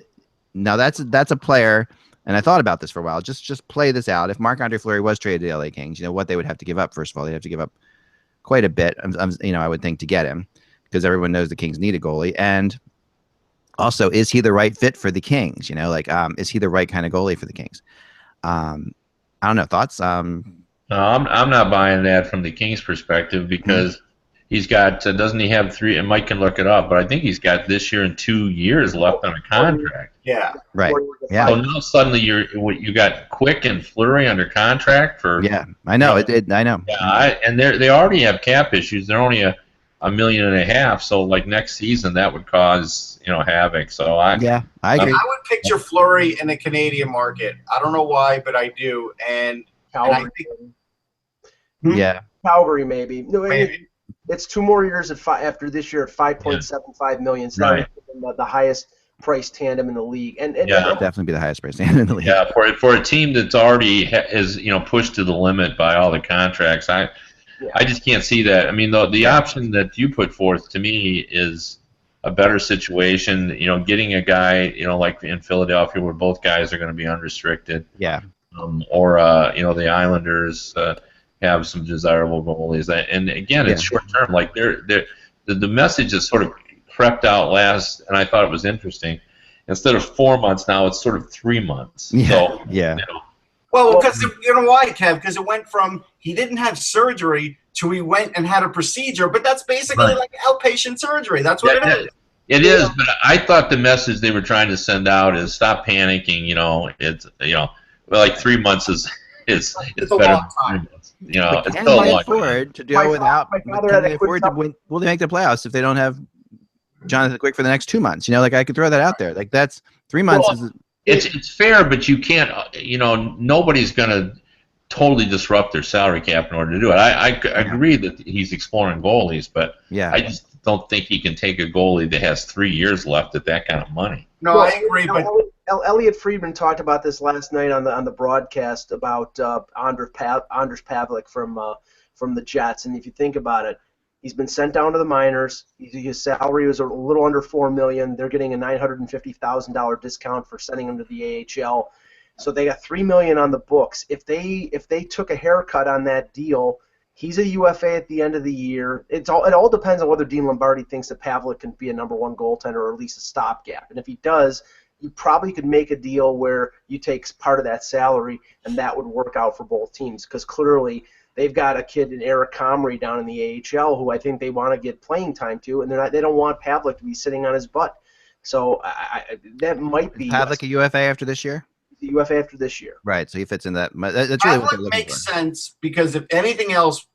now that's a player. And I thought about this for a while. Just play this out. If Marc-Andre Fleury was traded to the LA Kings, what they would have to give up. First of all, they'd have to give up quite a bit. I would think, to get him, because everyone knows the Kings need a goalie. And also, is he the right fit for the Kings? Is he the right kind of goalie for the Kings? I don't know. Thoughts? No, I'm not buying that from the Kings' perspective, because he's got, doesn't he have three, and Mike can look it up, but I think he's got this year and 2 years left on a contract. Yeah. Right. Yeah. So now suddenly you got Quick and Fleury under contract for. Yeah, I know. I know. Yeah, and they already have cap issues. They're only $1.5 million, so like next season that would cause havoc. So I agree. I would picture Fleury in the Canadian market. I don't know why, but I do. And I think, Calgary maybe. No, maybe. It's 2 more years after this year at $5.75 million. So that would be the highest price tandem in the league. And definitely be the highest price tandem in the league. Yeah, for a team that's already is pushed to the limit by all the contracts, I just can't see that. I mean, the option that you put forth to me is a better situation. Getting a guy, like in Philadelphia, where both guys are going to be unrestricted. Yeah. Or the Islanders have some desirable goalies, and again, it's short term. Like the message is sort of crept out last, and I thought it was interesting. Instead of 4 months now, it's sort of 3 months. Yeah. So, Well, because you know why, Kev? Because it went from he didn't have surgery to he went and had a procedure, but that's basically like outpatient surgery. That's what it is. It is, but I thought the message they were trying to send out is stop panicking. It's like 3 months is it's better long time. than 3 months. It's Can still a they long afford to go without? Can they afford to win? Will they make the playoffs if they don't have Jonathan Quick for the next 2 months? I could throw that out there. Like that's 3 months. It's fair, but you can't. Nobody's going to totally disrupt their salary cap in order to do it. I agree that he's exploring goalies, but don't think he can take a goalie that has 3 years left at that kind of money. No, I agree, but Elliot Friedman talked about this last night on the broadcast about Andrus Pavlik from the Jets, and if you think about it, he's been sent down to the minors. His salary was a little under $4 million. They're getting a $950,000 discount for sending him to the AHL. So they got $3 million on the books. If they took a haircut on that deal, he's a UFA at the end of the year. It all depends on whether Dean Lombardi thinks that Pavlik can be a number one goaltender or at least a stopgap. And if he does, you probably could make a deal where you take part of that salary, and that would work out for both teams because clearly they've got a kid in Eric Comrie down in the AHL who I think they want to get playing time to, and they don't want Pavlik to be sitting on his butt. So that might be Pavlik a UFA after this year. The UFA after this year. Right, so he fits in that. That's really what they're looking makes for. sense because if anything else,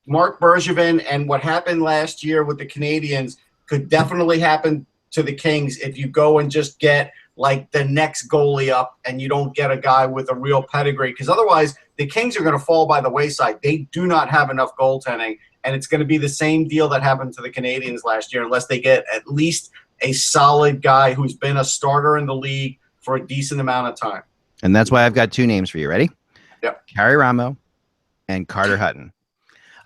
Mark Bergevin and what happened last year with the Canadians could definitely happen to the Kings if you go and just get like the next goalie up and you don't get a guy with a real pedigree because otherwise the Kings are going to fall by the wayside. They do not have enough goaltending, and it's going to be the same deal that happened to the Canadians last year unless they get at least a solid guy who's been a starter in the league for a decent amount of time. And that's why I've got two names for you. Ready? Yep. Carrie Ramo and Carter Hutton.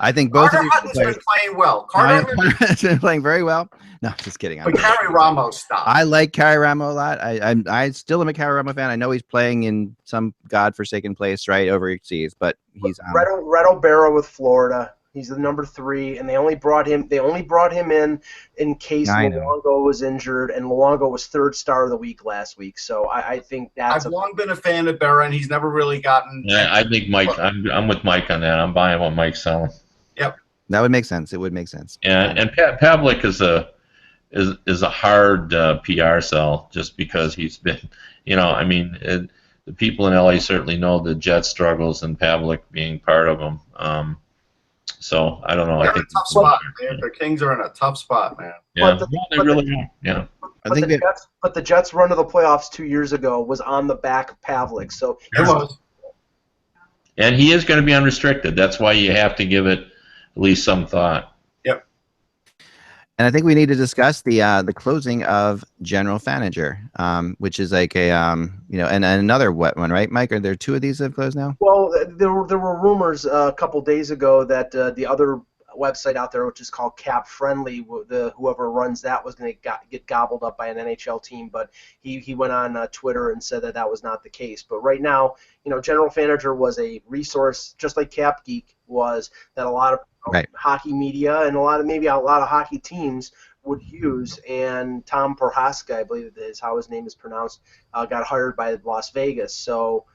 I think both Carter of Hutton's these been playing well. Carter has been playing very well. No, just kidding. But Carrie Ramo stopped. I like Carrie Ramo a lot. I still am a Carrie Ramo fan. I know he's playing in some godforsaken place right overseas, but he's Reto Berra with Florida. He's the number 3, and they only brought him in case Luongo was injured, and Luongo was 3rd star of the week last week. So I think that's. I've long been a fan of Berra, and he's never really gotten. Yeah, I think Mike. I'm with Mike on that. I'm buying what Mike's selling. Yep. That would make sense. It would make sense. Yeah, and Pavlik is a hard PR sell just because he's been, the people in LA certainly know the Jets struggles and Pavlik being part of them. So I don't know. They're I think in a tough spot. The Kings are in a tough spot, man. Yeah, they really are. Yeah. But the Jets' run to the playoffs 2 years ago was on the back of Pavlik. So it was. And he is going to be unrestricted. That's why you have to give it at least some thought. Yep. And I think we need to discuss the closing of General Fanager, which is like a and another wet one, right, Mike? Are there 2 of these that have closed now? Well, there were rumors a couple days ago that the other website out there, which is called Cap Friendly, whoever runs that was going to get gobbled up by an NHL team, but he went on Twitter and said that was not the case. But right now, General Fanager was a resource, just like Cap Geek was, that a lot of hockey media and a lot of hockey teams would use. And Tom Prohaska, I believe is how his name is pronounced, got hired by Las Vegas. So,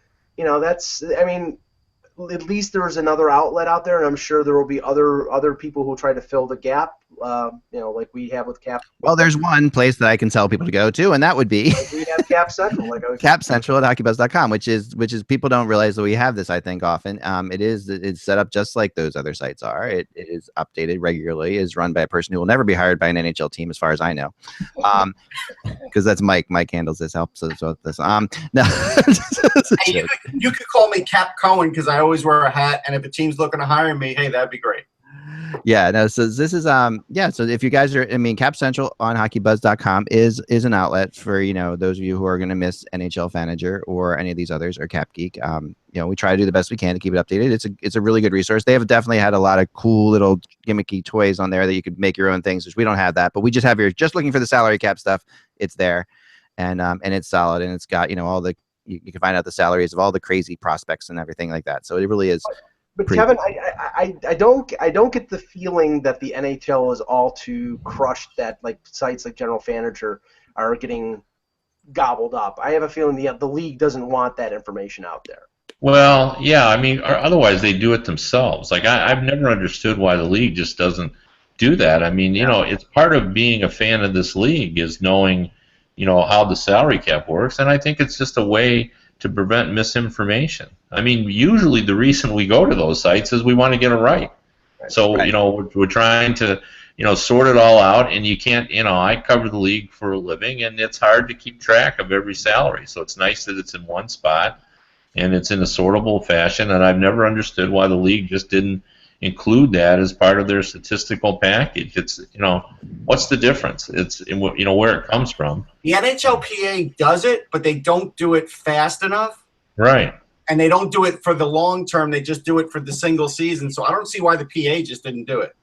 at least there is another outlet out there, and I'm sure there will be other people who try to fill the gap, like we have with Cap. Well, there's one place that I can tell people to go to, and that would be we have Cap Central, Cap Central at Hockeybuzzcast.com, which is people don't realize that we have this. I think often it's set up just like those other sites are. It is updated regularly. Is run by a person who will never be hired by an NHL team, as far as I know, because that's Mike. Mike handles this, helps us with this. No, hey, you could call me Cap Cohen because I always wear a hat, and if a team's looking to hire me, hey, that'd be great. Yeah, no, so this is so if you guys are, Cap Central on hockeybuzz.com is an outlet for those of you who are going to miss NHL Fanager or any of these others, or Cap Geek. We try to do the best we can to keep it updated. It's a really good resource. They have definitely had a lot of cool little gimmicky toys on there that you could make your own things, which we don't have that, but we just have your just looking for the salary cap stuff. It's there, and it's solid, and it's got all the you can find out the salaries of all the crazy prospects and everything like that. So it really is. But Kevin, I don't get the feeling that the NHL is all too crushed that sites like General Fanager are getting gobbled up. I have a feeling the league doesn't want that information out there. Well, yeah, otherwise they do it themselves. I've never understood why the league just doesn't do that. It's part of being a fan of this league is knowing, how the salary cap works, and I think it's just a way to prevent misinformation. Usually the reason we go to those sites is we want to get it right. So, we're trying to, sort it all out, and you can't, I cover the league for a living, and it's hard to keep track of every salary. So it's nice that it's in one spot, and it's in a sortable fashion, and I've never understood why the league just didn't, include that as part of their statistical package. It's, what's the difference? It's, where it comes from. The NHLPA does it, but they don't do it fast enough. Right. And they don't do it for the long term. They just do it for the single season. So I don't see why the PA just didn't do it.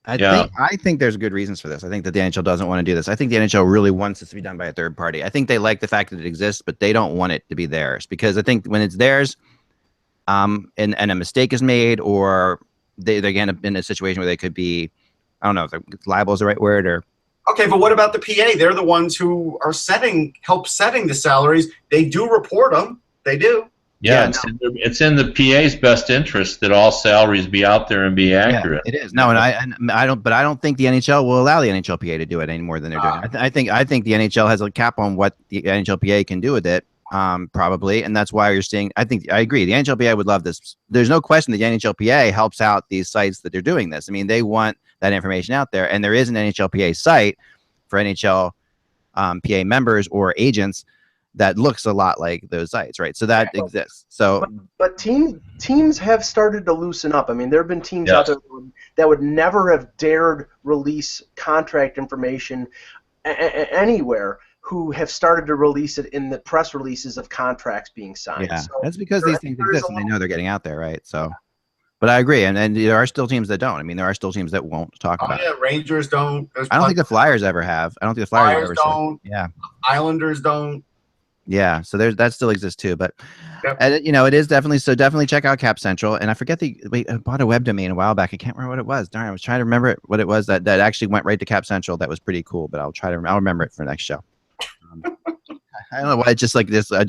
I think there's good reasons for this. I think that the NHL doesn't want to do this. I think the NHL really wants this to be done by a third party. I think they like the fact that it exists, but they don't want it to be theirs, because I think when it's theirs, and a mistake is made, or they end up in a situation where they could be, I don't know if liable is the right word, or. Okay, but what about the PA? They're the ones who are help setting the salaries. They do report them. They do. Yeah, it's in the PA's best interest that all salaries be out there and be accurate. Yeah, it is. No, and I don't think the NHL will allow the NHLPA to do it any more than they're doing. I think the NHL has a cap on what the NHLPA can do with it, probably, and that's why you're seeing. I agree. The NHLPA would love this. There's no question that the NHLPA helps out these sites that they're doing this. I mean, they want that information out there, and there is an NHLPA site for NHL PA members or agents that looks a lot like those sites, right? So that exists. So, but teams have started to loosen up. I mean, there have been teams out there that would never have dared release contract information anywhere, who have started to release it in the press releases of contracts being signed. Yeah, so that's because these things exist and they know they're getting out there, right? So, but I agree, and there are still teams that don't. I mean, there are still teams that won't talk about it. Rangers don't. I don't think the Flyers ever have. I don't think the Flyers ever don't. Yeah. Islanders don't. Yeah, so that still exists too, but it is definitely check out Cap Central. And I forget I bought a web domain a while back. I can't remember what it was. Darn, I was trying to remember what it was that actually went right to Cap Central. That was pretty cool, but I'll remember it for next show. I don't know why. Just like this, I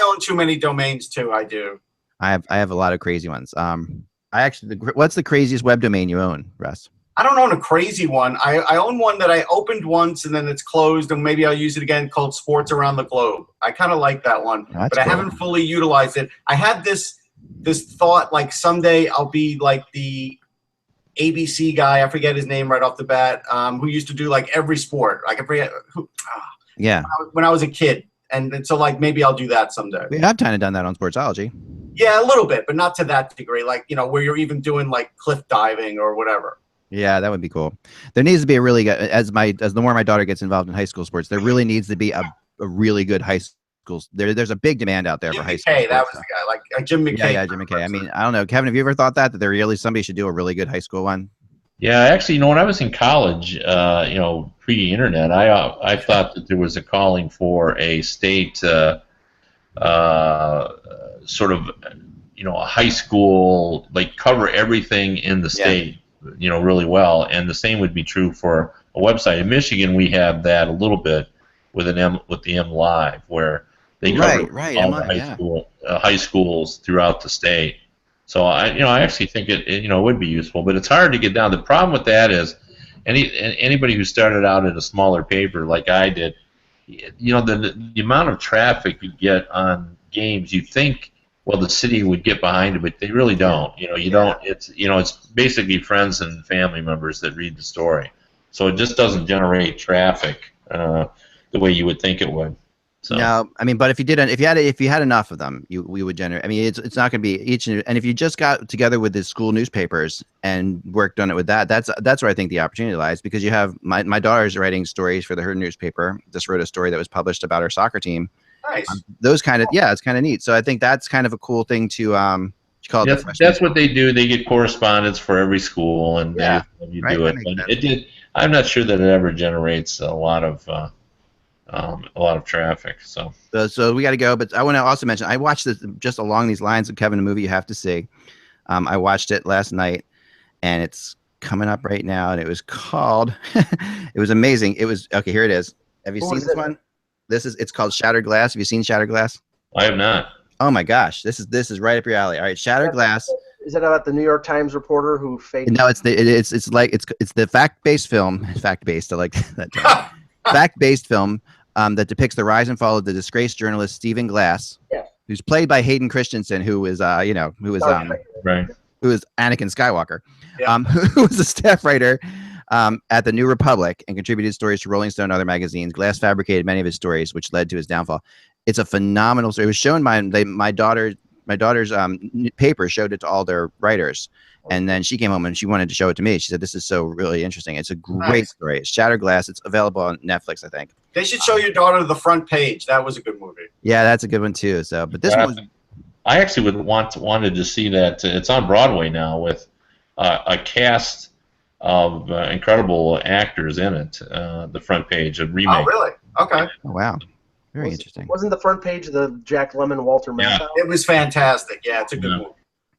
own too many domains too. I do. I have a lot of crazy ones. What's the craziest web domain you own, Russ? I don't own a crazy one. I own one that I opened once and then it's closed, and maybe I'll use it again, called Sports Around the Globe. I kind of like that one, but cool. I haven't fully utilized it. I had this thought, like someday I'll be like the ABC guy. I forget his name right off the bat. Who used to do like every sport. Like I forget who. Yeah. When I was a kid, and so like maybe I'll do that someday. I've kind of done that on Sportsology. Yeah, a little bit, but not to that degree. Like where you're even doing like cliff diving or whatever. Yeah, that would be cool. There needs to be a really good, as the more my daughter gets involved in high school sports, there really needs to be a really good high school. There's a big demand out there for high school. That was the guy, like Jim McKay. Yeah, Jim McKay. I mean, I don't know, Kevin, have you ever thought that there really somebody should do a really good high school one? Yeah, actually, when I was in college, pre-internet, I thought that there was a calling for a state sort of, a high school, like cover everything in the state. Really well, and the same would be true for a website. In Michigan, we have that a little bit with the M Live, where they cover all the high schools throughout the state. So I actually think it would be useful, but it's hard to get down. The problem with that is anybody who started out at a smaller paper like I did, the amount of traffic you get on games, you think, well, the city would get behind it, but they really don't. Don't. It's basically friends and family members that read the story, so it just doesn't generate traffic the way you would think it would. So. No, I mean, but if you had enough of them, we would generate. I mean, it's not going to be each, and if you just got together with the school newspapers and worked on it with that, that's where I think the opportunity lies, because you have my daughter's writing stories for her newspaper. Just wrote a story that was published about her soccer team. Nice. Those kind of, it's kind of neat. So I think that's kind of a cool thing to call it. That's what they do. They get correspondence for every school, and you do it. But it did. I'm not sure that it ever generates a lot of traffic. So we got to go. But I want to also mention, I watched this just along these lines of Kevin, a movie you have to see. I watched it last night, and it's coming up right now, and it was called. It was amazing. It was okay. Here it is. Have you seen this one? It's called Shattered Glass. Have you seen Shattered Glass? I have not. Oh my gosh, this is right up your alley. All right, Shattered Glass. Is it about the New York Times reporter who faked? No, it's the fact-based film. Fact-based. I like that term. Fact-based film that depicts the rise and fall of the disgraced journalist Stephen Glass, who's played by Hayden Christensen, who is Anakin Skywalker, who was a staff writer at the New Republic and contributed stories to Rolling Stone and other magazines. Glass fabricated many of his stories, which led to his downfall. It's a phenomenal story. It was shown by my daughter's paper showed it to all their writers, And then she came home and she wanted to show it to me. She said, "This is so really interesting. It's a great Nice. story. It's Shattered Glass. It's available on Netflix, I think." They should show your daughter The Front Page. That was a good movie. Yeah, that's a good one too. So, but this one was I actually wanted to see that. It's on Broadway now with a cast of incredible actors in it. The Front Page, a remake. Oh, really? Okay. oh, wow, very interesting. Wasn't the front page the Jack Lemmon, Walter Yeah. Matthau? It was fantastic. Yeah, it's a good Yeah. movie.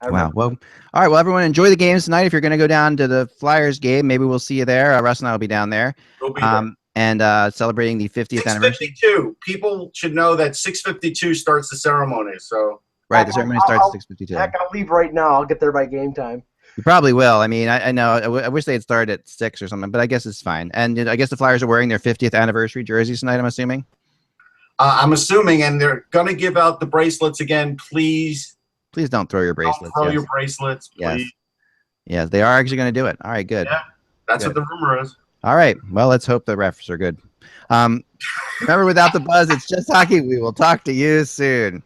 I Wow. remember. Well, all right. Well, everyone, enjoy the games tonight. If you're going to go down to the Flyers game, maybe we'll see you there. Russ and I will be down there, We'll be there. and celebrating the 50th anniversary. 6:52. People should know that 6:52 starts the ceremony. So Right. The ceremony starts I'll- at 6:52. Heck, I'll leave right now. I'll get there by game time. You probably will. I mean, I know. I wish they had started at 6 or something, but I guess it's fine. And I guess the Flyers are wearing their 50th anniversary jerseys tonight, I'm assuming. I'm assuming, and they're gonna give out the bracelets again. Please Please don't throw your don't bracelets. throw Yes. your bracelets. Yes. Please. Yes, they are actually going to do it. All right, good. Yeah. That's Good. what the rumor is. All right. Well, let's hope the refs are good. Remember, without the buzz, it's just hockey. We will talk to you soon.